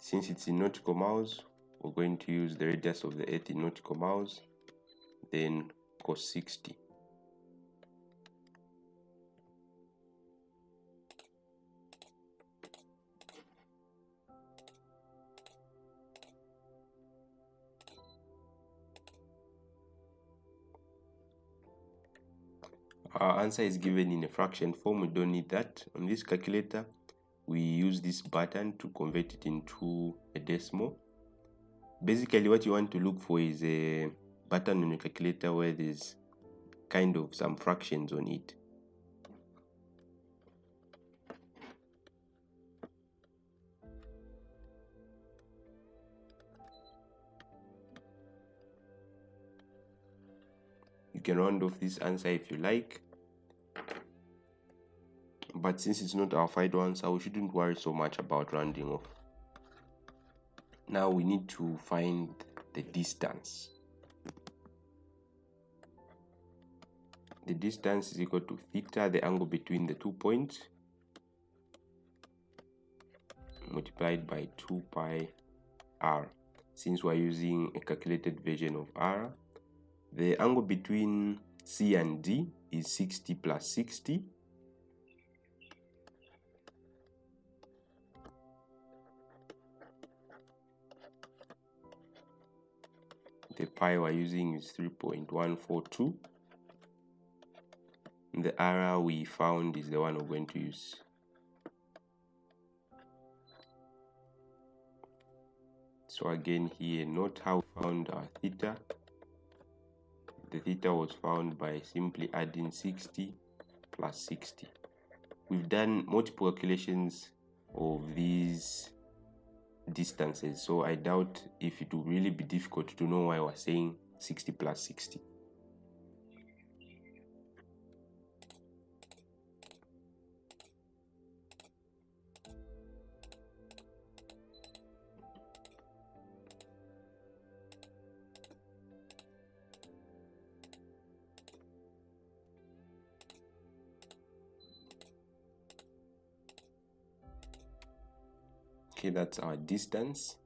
Since it's in nautical miles, we're going to use the radius of the earth in nautical miles, then cos 60. Our answer is given in a fraction form. We don't need that. On this calculator, we use this button to convert it into a decimal. Basically, what you want to look for is a button on your calculator where there's kind of some fractions on it. You can round off this answer if you like, but since it's not our final answer, we shouldn't worry so much about rounding off. Now we need to find the distance. The distance is equal to theta, the angle between the 2 points, multiplied by 2 pi r. Since we're using a calculated version of r, the angle between C and D is 60 plus 60. The pi we're using is 3.142. The r we found is the one we're going to use. So again here, note how we found our theta. The theta was found by simply adding 60 plus 60. We've done multiple calculations of these distances, so I doubt if it will really be difficult to know why we're saying 60 plus 60. Okay, that's our distance.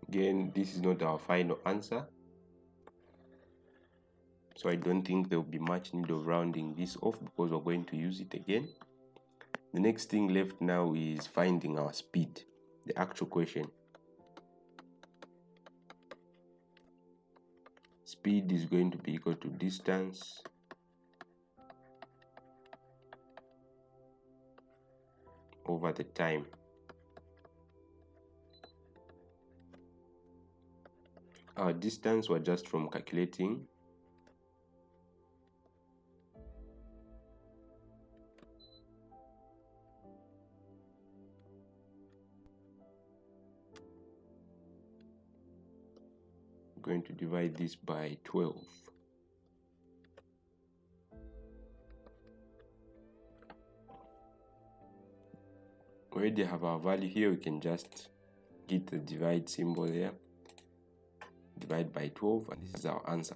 Again, this is not our final answer, so I don't think there will be much need of rounding this off because we're going to use it again. The next thing left now is finding our speed, the actual question. Speed is going to be equal to distance over the time. Our distance was just from calculating. I'm going to divide this by 12. We already have our value here. We can just get the divide symbol there. Divide by 12, and this is our answer.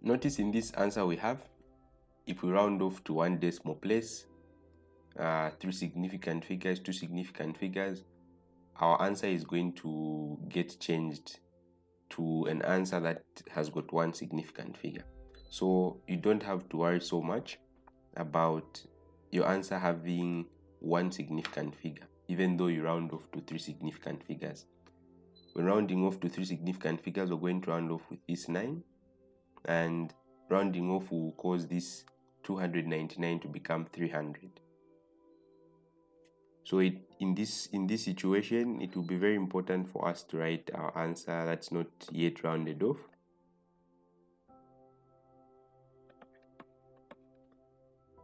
Notice in this answer we have, if we round off to one decimal place, 3 significant figures, 2 significant figures, our answer is going to get changed to an answer that has got 1 significant figure. So you don't have to worry so much about your answer having 1 significant figure, even though you round off to 3 significant figures. When rounding off to 3 significant figures, we're going to round off with this 9, and rounding off will cause this 299 to become 300. So in this situation, it will be very important for us to write our answer that's not yet rounded off.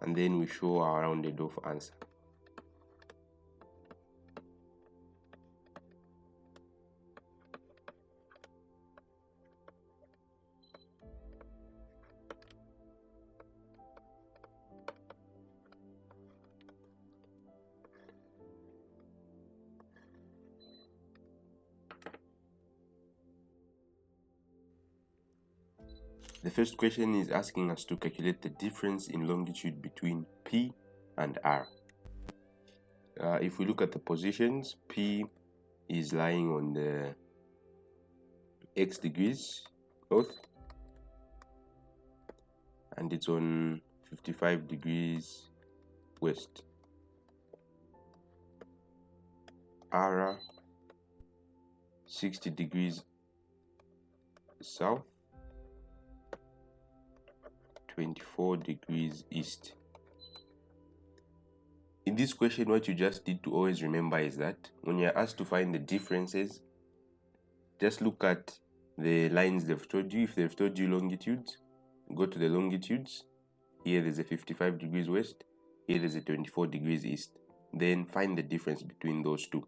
And then we show our rounded off answer. The first question is asking us to calculate the difference in longitude between P and R. If we look at the positions, P is lying on the x degrees north, and it's on 55 degrees west. R 60 degrees south, 24 degrees east. In this question, what you just need to always remember is that when you're asked to find the differences, just look at the lines they've told you. If they've told you longitudes, go to the longitudes. Here there's a 55 degrees west, here there's a 24 degrees east. Then find the difference between those two.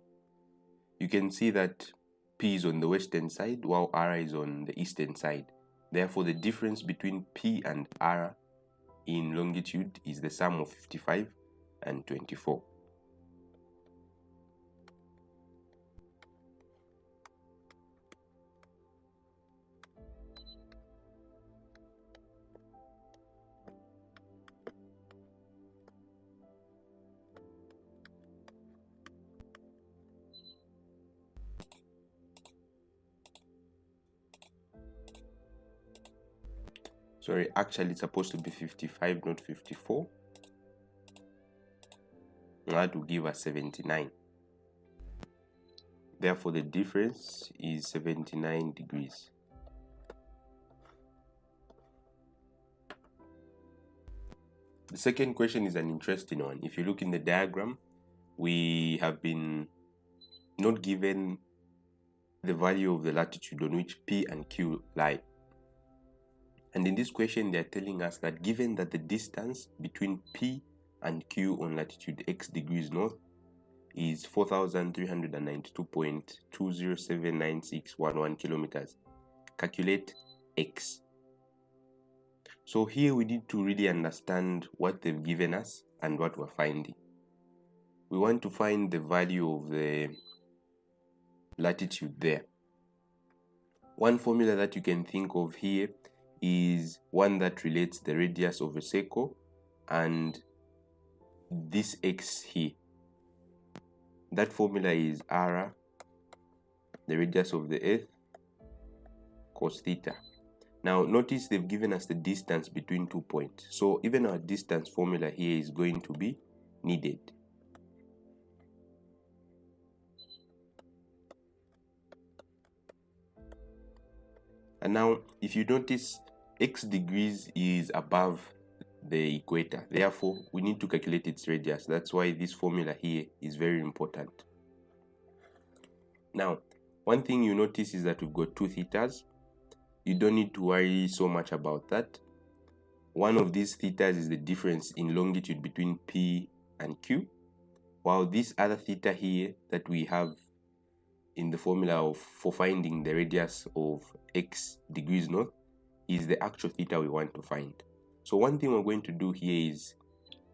You can see that P is on the western side while R is on the eastern side. Therefore, the difference between P and R in longitude is the sum of 55 and 24. Sorry, actually it's supposed to be 55, not 54. That will give us 79. Therefore, the difference is 79 degrees. The second question is an interesting one. If you look in the diagram, we have been not given the value of the latitude on which P and Q lie. And in this question, they are telling us that given that the distance between P and Q on latitude x degrees north is 4,392.2079611 kilometers, calculate x. So here we need to really understand what they've given us and what we're finding. We want to find the value of the latitude there. One formula that you can think of here is one that relates the radius of a circle and this x here. That formula is r, the radius of the earth, cos theta. Now notice they've given us the distance between 2 points. So even our distance formula here is going to be needed. And now if you notice, x degrees is above the equator. Therefore, we need to calculate its radius. That's why this formula here is very important. Now, one thing you notice is that we've got two thetas. You don't need to worry so much about that. One of these thetas is the difference in longitude between P and Q, while this other theta here that we have in the formula for finding the radius of x degrees north is the actual theta we want to find. So one thing we're going to do here is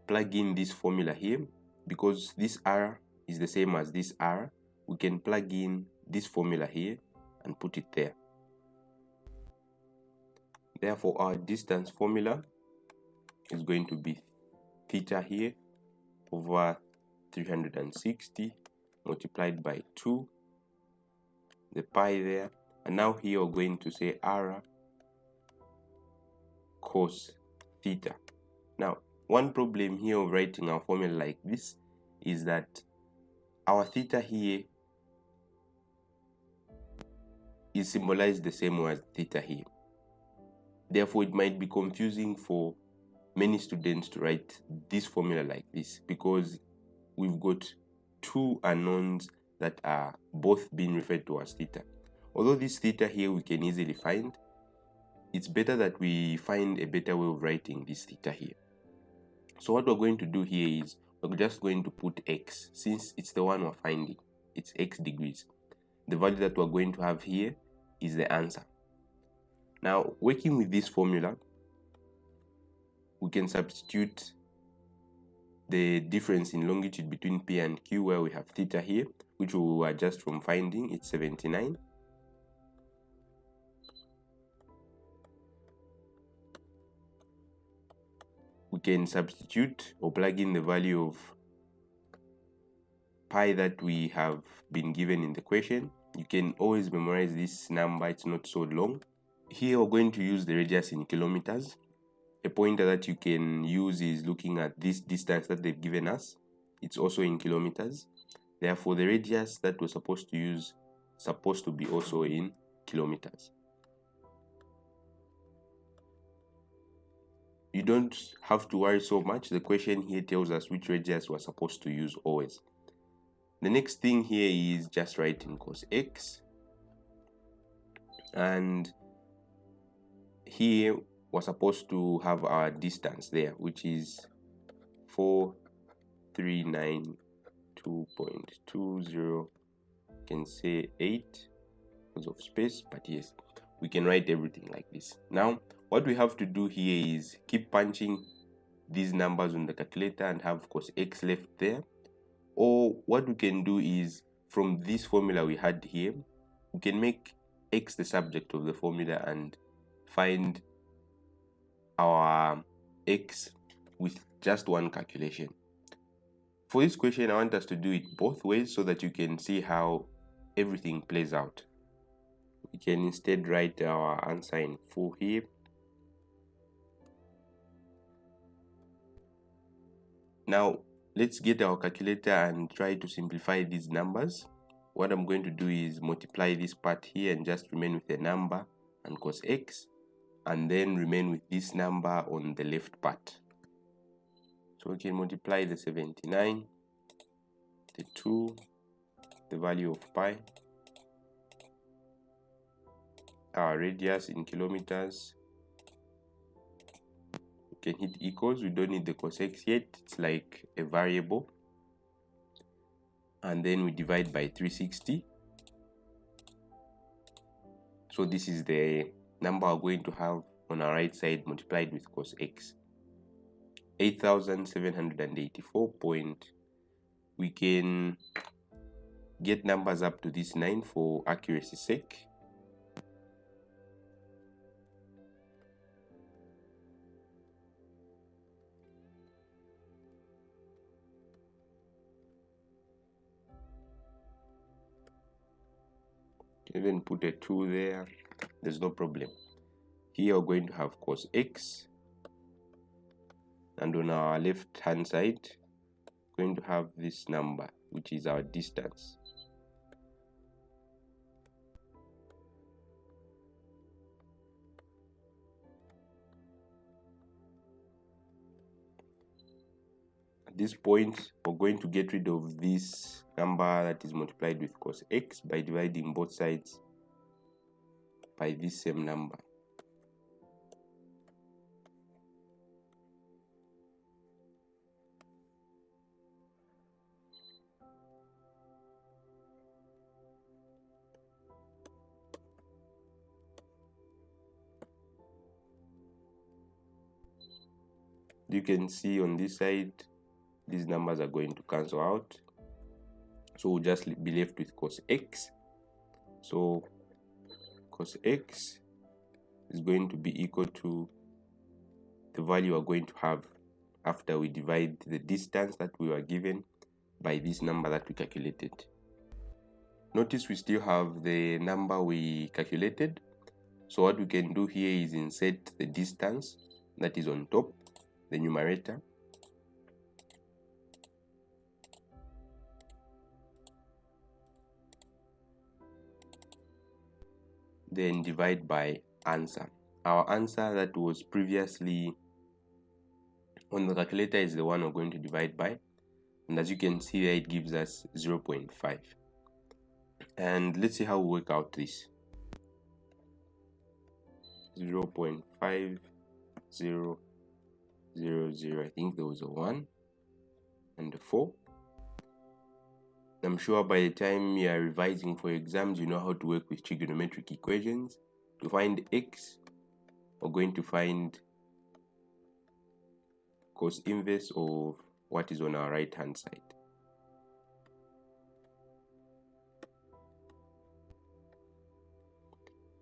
plug in this formula here. Because this r is the same as this r, we can plug in this formula here and put it there. Therefore, our distance formula is going to be theta here over 360 multiplied by 2, the pi there, and now here we're going to say r cos theta. Now, one problem here of writing our formula like this is that our theta here is symbolized the same way as theta here. Therefore, it might be confusing for many students to write this formula like this because we've got two unknowns that are both being referred to as theta. Although this theta here we can easily find, it's better that we find a better way of writing this theta here. So what we're going to do here is we're just going to put x, since it's the one we're finding. It's x degrees. The value that we're going to have here is the answer. Now, working with this formula, we can substitute the difference in longitude between P and Q, where we have theta here, which we were just from finding, it's 79. we can substitute or plug in the value of pi that we have been given in the question. You can always memorize this number, it's not so long. Here we're going to use the radius in kilometers. A pointer that you can use is looking at this distance that they've given us. It's also in kilometers. Therefore, the radius that we're supposed to use supposed to be also in kilometers. You don't have to worry so much. The question here tells us which radius we're supposed to use always. The next thing here is just writing cos x, and here we're supposed to have our distance there, which is 4392.20. You can say 8 because of space, but yes, we can write everything like this. Now what we have to do here is keep punching these numbers on the calculator and have cos x left there. Or what we can do is, from this formula we had here, we can make x the subject of the formula and find our x with just one calculation. For this question, I want us to do it both ways so that you can see how everything plays out. We can instead write our answer in full here. Now let's get our calculator and try to simplify these numbers. What I'm going to do is multiply this part here and just remain with the number and cos x, and then remain with this number on the left part. So we can multiply the 79, the 2, the value of pi, our radius in kilometers. We can hit equals. We don't need the cos x yet, it's like a variable. And then we divide by 360. So this is the number we're going to have on our right side multiplied with cos x. 8784 point. We can get numbers up to this 9 for accuracy's sake. Even put a 2 there, there's no problem. Here we're going to have cos x, and on our left hand side we're going to have this number, which is our distance. At this point, we're going to get rid of this number that is multiplied with cos x by dividing both sides by this same number. You can see on this side, these numbers are going to cancel out, so we'll just be left with cos x. So cos x is going to be equal to the value we're going to have after we divide the distance that we were given by this number that we calculated. Notice we still have the number we calculated, so what we can do here is insert the distance that is on top, the numerator, then divide by answer. Our answer that was previously on the calculator is the one we're going to divide by, and as you can see there, it gives us 0.5. And let's see how we work out this. 0.5000, I think there was a 1 and a 4. I'm sure by the time you are revising for exams, you know how to work with trigonometric equations. To find x, we're going to find cos inverse of what is on our right hand side.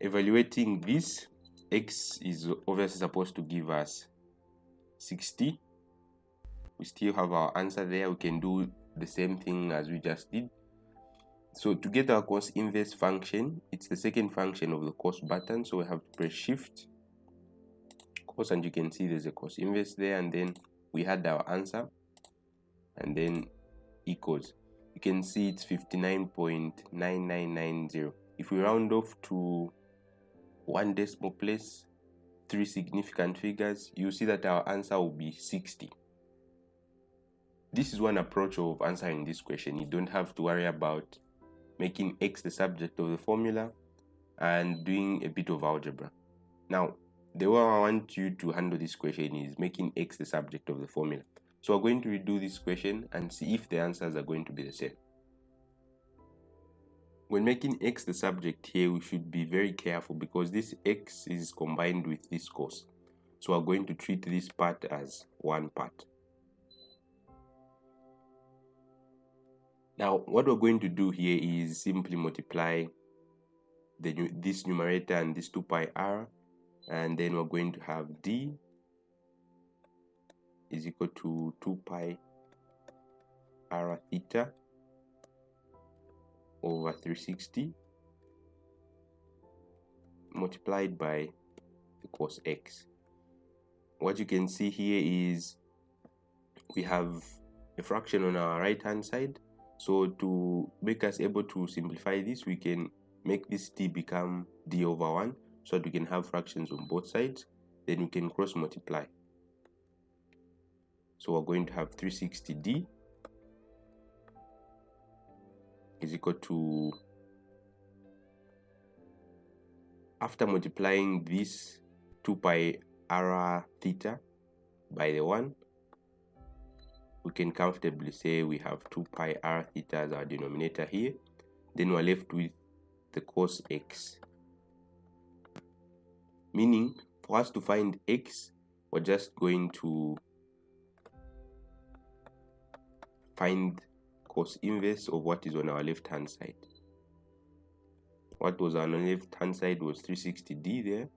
Evaluating this, x is obviously supposed to give us 60, we still have our answer there. We can do the same thing as we just did. So to get our cos inverse function, it's the second function of the cos button, so we have to press shift cos, and you can see there's a cos inverse there, and then we had our answer, and then equals. You can see it's 59.9990. If we round off to one decimal place, 3 significant figures, you see that our answer will be 60. This is one approach of answering this question. You don't have to worry about making x the subject of the formula and doing a bit of algebra. Now, the way I want you to handle this question is making x the subject of the formula. So we're going to redo this question and see if the answers are going to be the same. When making x the subject here, we should be very careful because this x is combined with this cos. So we're going to treat this part as one part. Now, what we're going to do here is simply multiply this numerator and this 2 pi r, and then we're going to have d is equal to 2 pi r theta over 360 multiplied by the cos x. What you can see here is we have a fraction on our right hand side, so to make us able to simplify this, we can make this t become d over 1 so that we can have fractions on both sides. Then we can cross multiply, so we're going to have 360d is equal to, after multiplying this 2 pi r theta by the 1, we can comfortably say we have 2 pi r theta as our denominator here. Then we're left with the cos x, meaning for us to find x, we're just going to find cos inverse of what is on our left hand side. What was on our left hand side was 360d there.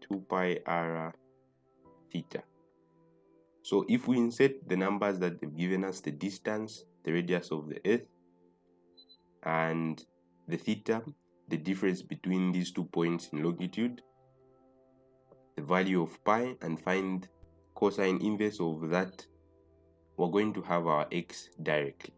Two pi r theta. So if we insert the numbers that they've given us, the distance, the radius of the earth, and the theta, the difference between these 2 points in longitude, the value of pi, and find cosine inverse of that, we're going to have our x directly.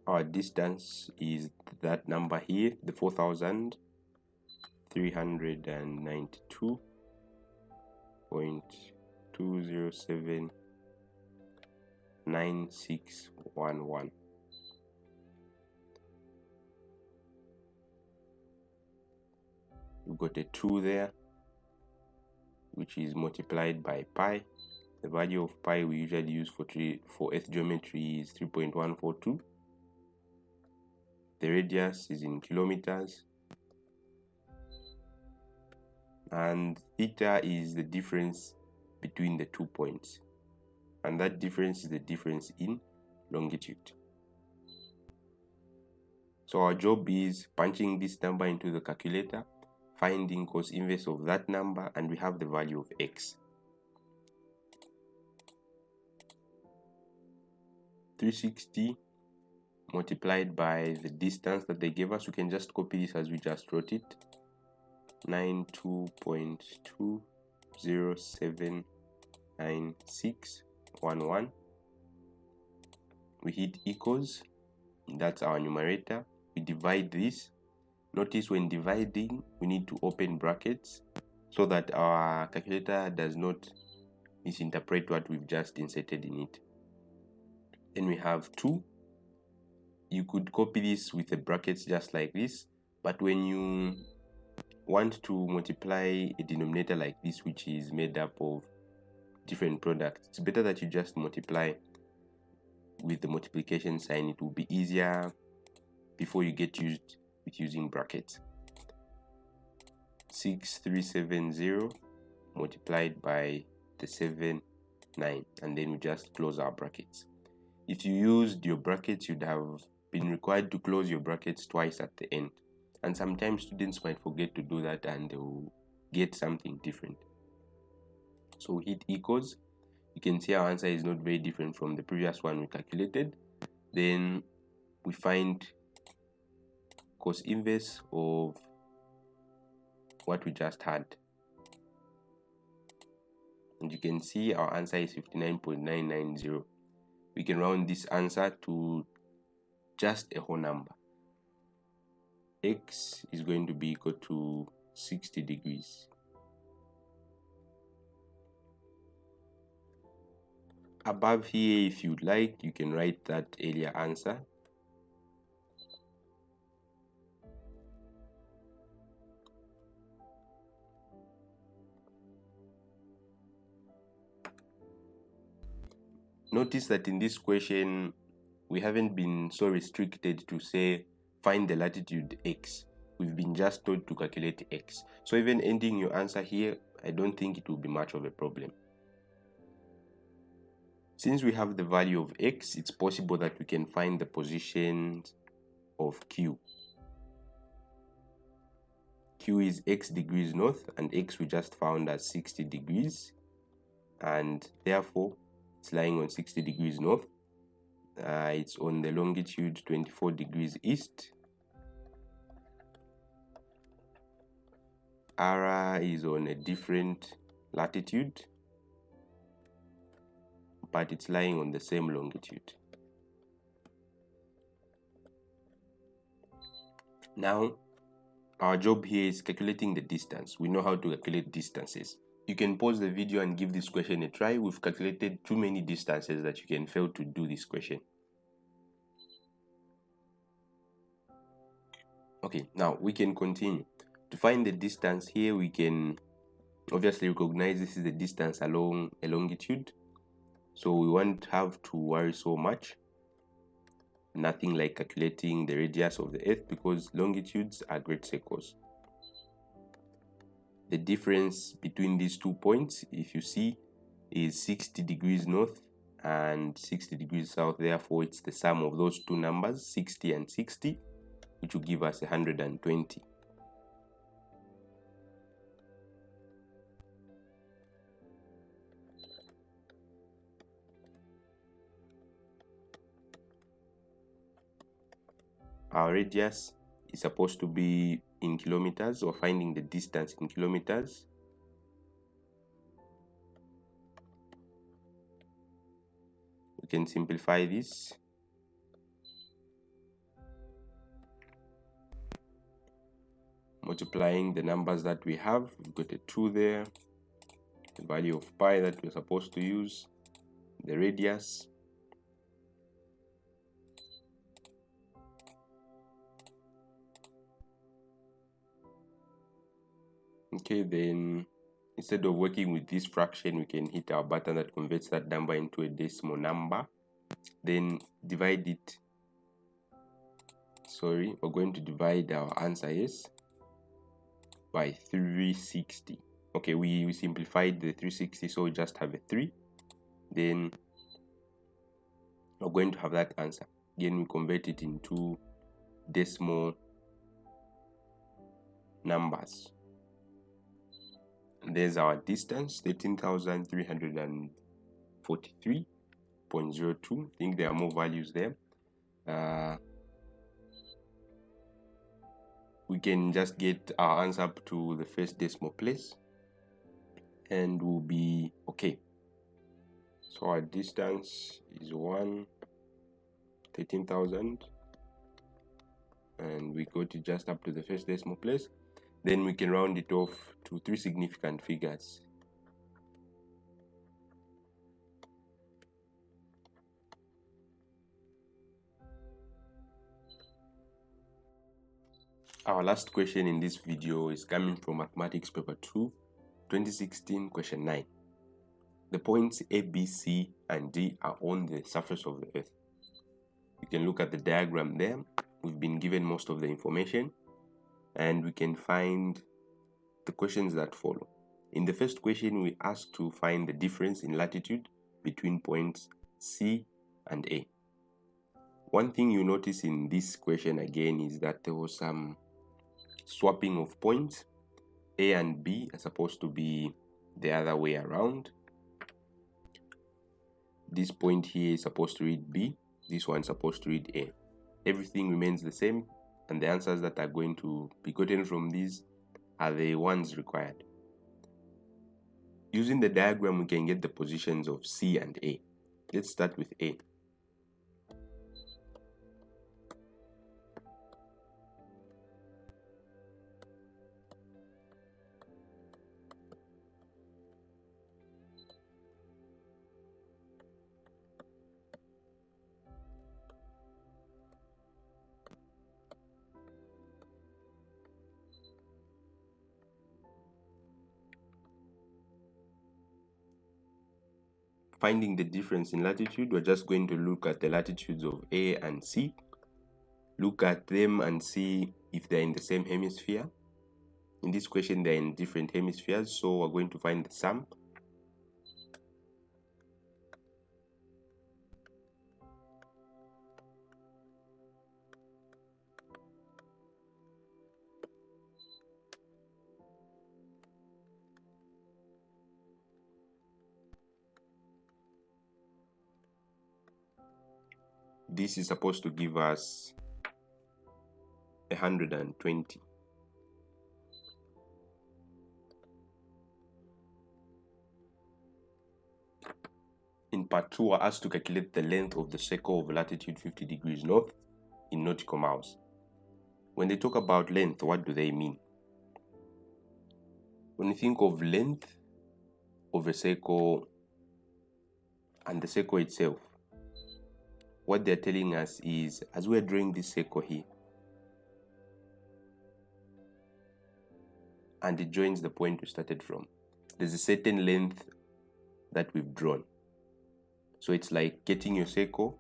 Our distance is that number here, the 4,392.2079611. We've got a 2 there, which is multiplied by pi. The value of pi we usually use for earth geometry is 3.142. The radius is in kilometers, and theta is the difference between the 2 points, and that difference is the difference in longitude. So our job is punching this number into the calculator, finding cos inverse of that number, and we have the value of x. 360 multiplied by the distance that they gave us. We can just copy this as we just wrote it, 92.2079611. We hit equals, that's our numerator. We divide this. Notice when dividing, we need to open brackets so that our calculator does not misinterpret what we've just inserted in it. Then we have 2. You could copy this with the brackets just like this, but when you want to multiply a denominator like this, which is made up of different products, it's better that you just multiply with the multiplication sign. It will be easier before you get used with using brackets. 6370 multiplied by the 7, 9, and then we just close our brackets. If you used your brackets, you'd have been required to close your brackets twice at the end, and sometimes students might forget to do that and they will get something different. So hit equals. You can see our answer is not very different from the previous one we calculated. Then we find cos inverse of what we just had, and you can see our answer is 59.990. We can round this answer to just a whole number. X is going to be equal to 60 degrees. Above here, if you'd like, you can write that earlier answer. Notice that in this question, we haven't been so restricted to say find the latitude x. We've been just told to calculate x. So even ending your answer here, I don't think it will be much of a problem. Since we have the value of x, it's possible that we can find the positions of q. Q is x degrees north, and x we just found as 60 degrees, and therefore it's lying on 60 degrees north. It's on the longitude 24 degrees east. R is on a different latitude, but it's lying on the same longitude. Now, our job here is calculating the distance. We know how to calculate distances. You can pause the video and give this question a try. We've calculated too many distances that you can fail to do this question. Okay, now we can continue. To find the distance here, we can obviously recognize this is the distance along a longitude. So we won't have to worry so much. Nothing like calculating the radius of the Earth, because longitudes are great circles. The difference between these 2 points, if you see, is 60 degrees north and 60 degrees south. Therefore, it's the sum of those two numbers, 60 and 60, which will give us 120. Our radius is supposed to be in kilometers, or finding the distance in kilometers. We can simplify this. Multiplying the numbers that we have, we've got a 2 there, the value of pi that we're supposed to use, the radius, okay. Then instead of working with this fraction, we can hit our button that converts that number into a decimal number, then divide it. Sorry, we're going to divide our answer by 360. Okay, we simplified the 360, so we just have a 3. Then we're going to have that answer. Again, we convert it into decimal numbers. There's our distance, 13,343.02. I think there are more values there. We can just get our answer up to the first decimal place and we'll be okay. So our distance is 13,000, and we got it just up to the first decimal place. Then we can round it off to 3 significant figures. Our last question in this video is coming from Mathematics Paper 2, 2016, question 9. The points A, B, C, and D are on the surface of the Earth. You can look at the diagram there. We've been given most of the information, and we can find the questions that follow. In the first question, we asked to find the difference in latitude between points C and A. One thing you notice in this question again is that there was some swapping of points. A and B are supposed to be the other way around. This point here is supposed to read B, this one is supposed to read A. Everything remains the same, and the answers that are going to be gotten from these are the ones required. Using the diagram, we can get the positions of C and A. Let's start with A. Finding the difference in latitude, we're just going to look at the latitudes of A and C, look at them and see if they're in the same hemisphere. In this question, they're in different hemispheres, so we're going to find the sum. This is supposed to give us 120. In part 2, we're asked to calculate the length of the circle of latitude 50 degrees north in nautical miles. When they talk about length, what do they mean? When you think of length of a circle and the circle itself, what they're telling us is, as we're drawing this circle here, and it joins the point we started from, there's a certain length that we've drawn. So it's like getting your circle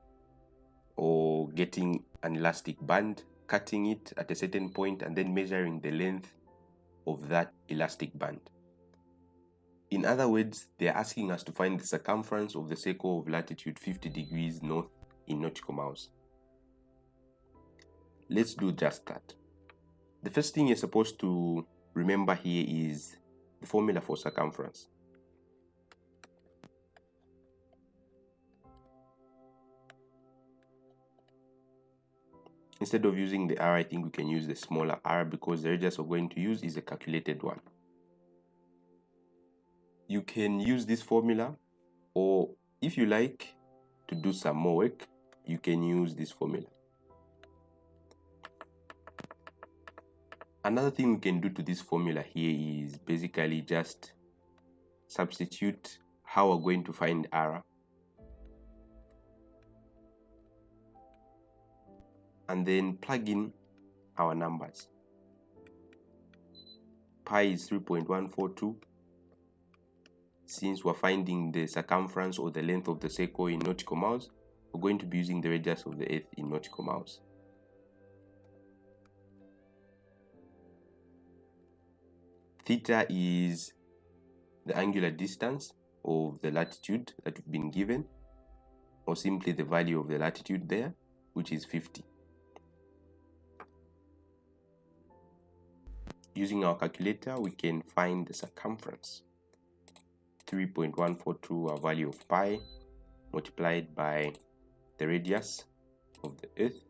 or getting an elastic band, cutting it at a certain point, and then measuring the length of that elastic band. In other words, they're asking us to find the circumference of the circle of latitude 50 degrees north in nautical miles. Let's do just that. The first thing you're supposed to remember here is the formula for circumference. Instead of using the r, I think we can use the smaller r because the radius we're going to use is a calculated one. You can use this formula, or if you like to do some more work, you can use this formula. Another thing we can do to this formula here is basically just substitute how we're going to find r, and then plug in our numbers. Pi is 3.142. Since we're finding the circumference or the length of the circle in nautical miles, we're going to be using the radius of the earth in nautical miles. Theta is the angular distance of the latitude that we've been given, or simply the value of the latitude there, which is 50. Using our calculator, we can find the circumference. 3.142, our value of pi, multiplied by the radius of the earth,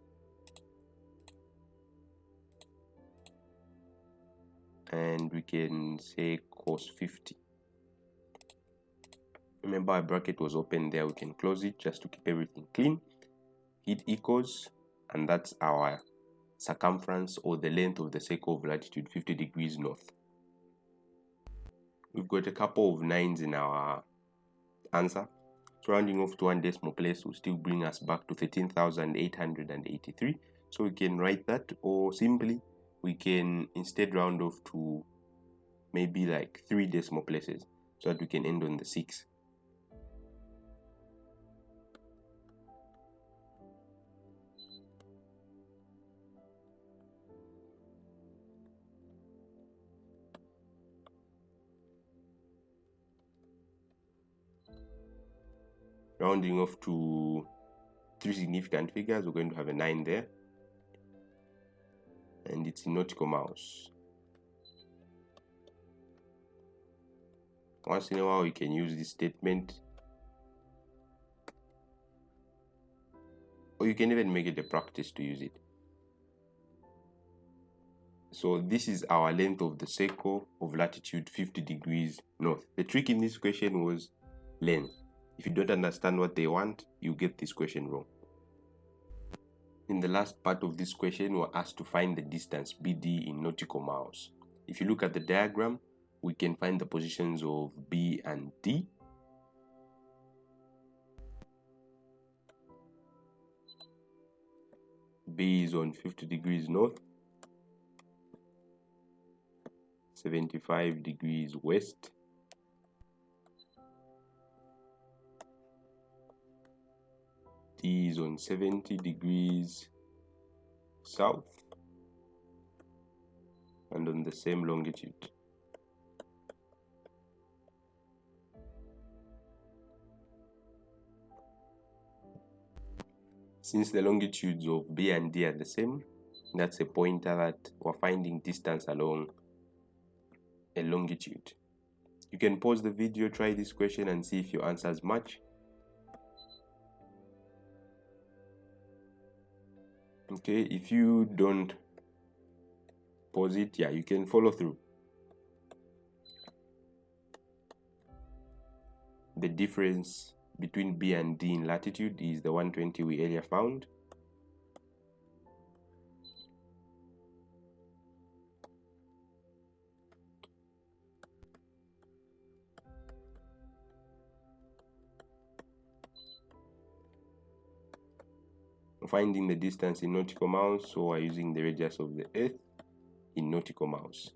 and we can say cos 50. Remember, our bracket was open there, we can close it just to keep everything clean. It equals, and that's our circumference or the length of the circle of latitude 50 degrees north. We've got a couple of 9s in our answer. So rounding off to one decimal place will still bring us back to 13,883. So we can write that, or simply we can instead round off to maybe like 3 decimal places so that we can end on the 6. Rounding off to 3 significant figures, we're going to have a 9 there, and it's in nautical miles. Once in a while, you can use this statement, or you can even make it a practice to use it. So this is our length of the circle of latitude 50 degrees north. The trick in this question was length. If you don't understand what they want, you get this question wrong. In the last part of this question, we're asked to find the distance BD in nautical miles. If you look at the diagram, we can find the positions of B and D. B is on 50 degrees north, 75 degrees west, D is on 70 degrees south, and on the same longitude. Since the longitudes of B and D are the same, that's a pointer that we're finding distance along a longitude. You can pause the video, try this question, and see if your answers match. Okay, if you don't pause it, yeah, you can follow through. The difference between B and D in latitude is the 120 we earlier found. Finding the distance in nautical miles, so we're using the radius of the Earth in nautical miles.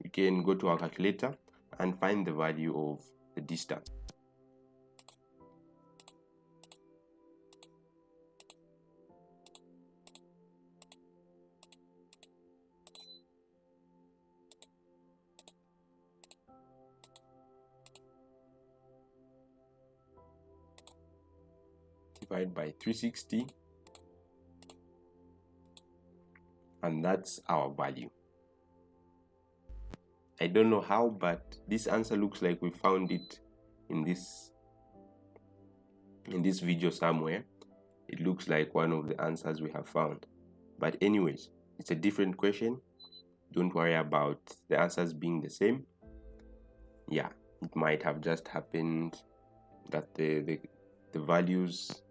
You can go to our calculator and find the value of the distance. Divide by 360, and that's our value. I don't know how, but this answer looks like we found it in this video somewhere. It looks like one of the answers we have found, but anyways, it's a different question. Don't worry about the answers being the same. Yeah, it might have just happened that the values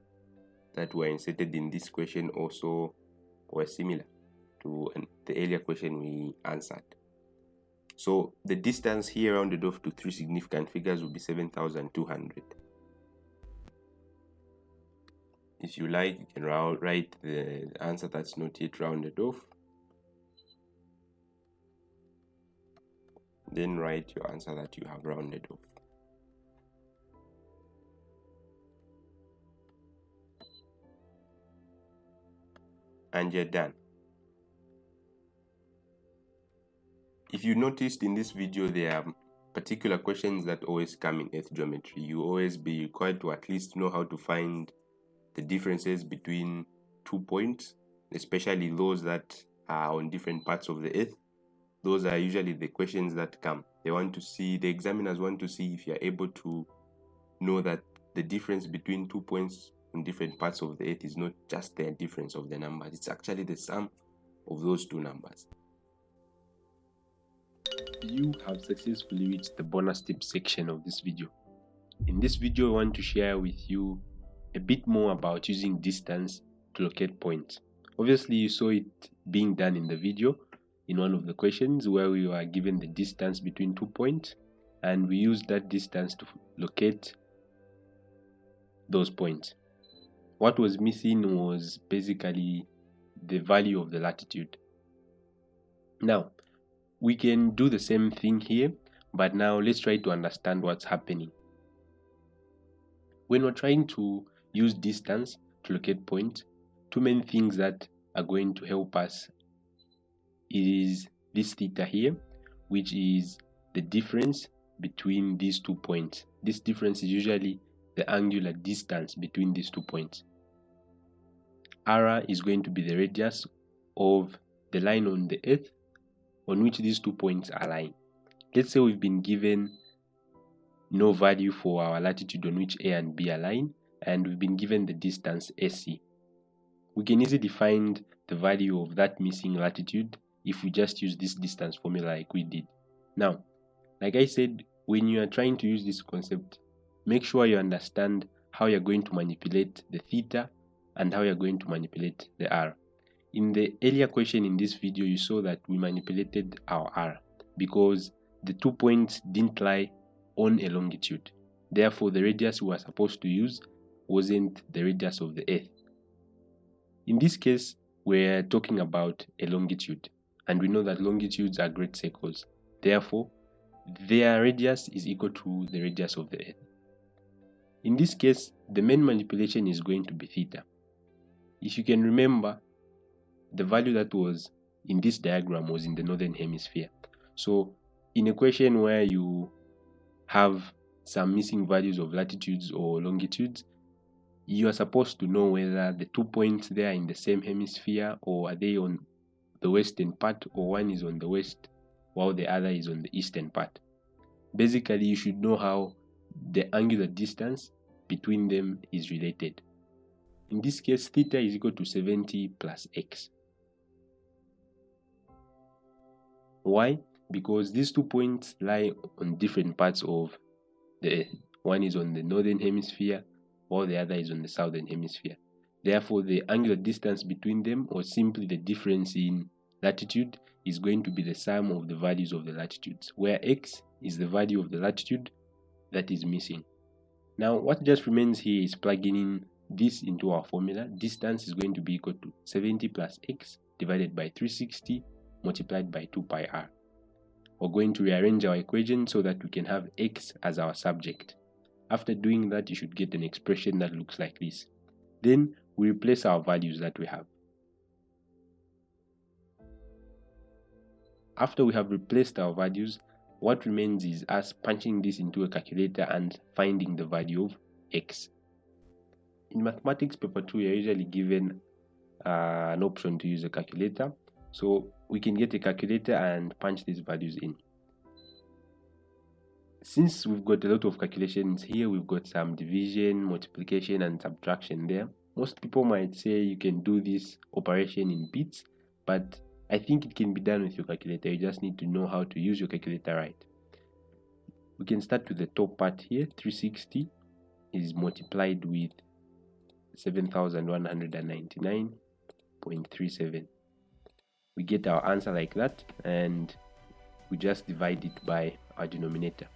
that were inserted in this question also were similar to the earlier question we answered. So the distance here rounded off to 3 significant figures will be 7,200. If you like, you can write the answer that's not yet rounded off. Then write your answer that you have rounded off. And you're done. If you noticed in this video, there are particular questions that always come in earth geometry. You always be required to at least know how to find the differences between 2 points, especially those that are on different parts of the earth. Those are usually the questions that come. The examiners want to see if you're able to know that the difference between 2 points on different parts of the earth is not just the difference of the numbers, it's actually the sum of those two numbers. You have successfully reached the bonus tips section of this video. In this video, I want to share with you a bit more about using distance to locate points. Obviously, you saw it being done in the video in one of the questions where we were given the distance between 2 points, and we used that distance to locate those points. What was missing was basically the value of the latitude. Now, we can do the same thing here, but now let's try to understand what's happening. When we're trying to use distance to locate points, two main things that are going to help us is this theta here, which is the difference between these 2 points. This difference is usually the angular distance between these 2 points. R is going to be the radius of the line on the earth on which these 2 points are lying. Let's say we've been given no value for our latitude on which A and B are lying, and we've been given the distance AC. We can easily find the value of that missing latitude if we just use this distance formula like we did. Now, like I said, when you are trying to use this concept, make sure you understand how you're going to manipulate the theta and how you're going to manipulate the R. In the earlier question in this video, you saw that we manipulated our R because the 2 points didn't lie on a longitude. Therefore, the radius we were supposed to use wasn't the radius of the Earth. In this case, we're talking about a longitude, and we know that longitudes are great circles. Therefore, their radius is equal to the radius of the Earth. In this case, the main manipulation is going to be theta. If you can remember, the value that was in this diagram was in the northern hemisphere. So in a question where you have some missing values of latitudes or longitudes, you are supposed to know whether the 2 points there are in the same hemisphere, or are they on the western part, or one is on the west while the other is on the eastern part. Basically, you should know how the angular distance between them is related. In this case, theta is equal to 70 plus x. Why? Because these 2 points lie on different parts of the Earth. One is on the northern hemisphere, while the other is on the southern hemisphere. Therefore, the angular distance between them, or simply the difference in latitude, is going to be the sum of the values of the latitudes, where x is the value of the latitude that is missing. Now, what just remains here is plugging in this into our formula. Distance is going to be equal to 70 plus x divided by 360 multiplied by 2 pi r. We're going to rearrange our equation so that we can have x as our subject. After doing that, you should get an expression that looks like this. Then we replace our values that we have. After we have replaced our values, what remains is us punching this into a calculator and finding the value of x. In Mathematics Paper 2, you're usually given an option to use a calculator. So we can get a calculator and punch these values in. Since we've got a lot of calculations here, we've got some division, multiplication, and subtraction there. Most people might say you can do this operation in bits, but I think it can be done with your calculator. You just need to know how to use your calculator right. We can start with the top part here. 360 is multiplied with 7,199.37. We get our answer like that, and we just divide it by our denominator.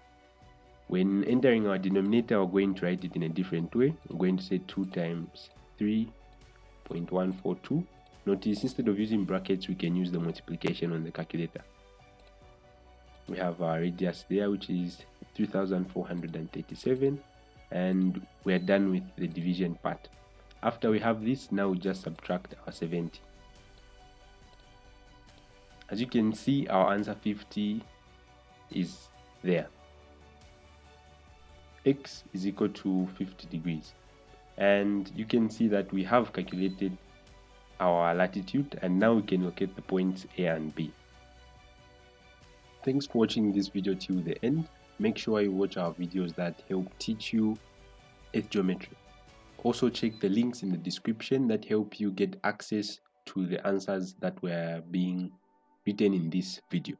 When entering our denominator, we're going to write it in a different way. We're going to say 2 times 3.142. Notice instead of using brackets, we can use the multiplication on the calculator. We have our radius there, which is 3,437, and we're done with the division part. After we have this, now we just subtract our 70. As you can see, our answer 50 is there. X is equal to 50 degrees. And you can see that we have calculated our latitude, and now we can locate the points A and B. Thanks for watching this video till the end. Make sure you watch our videos that help teach you Earth geometry. Also check the links in the description that help you get access to the answers that were being written in this video.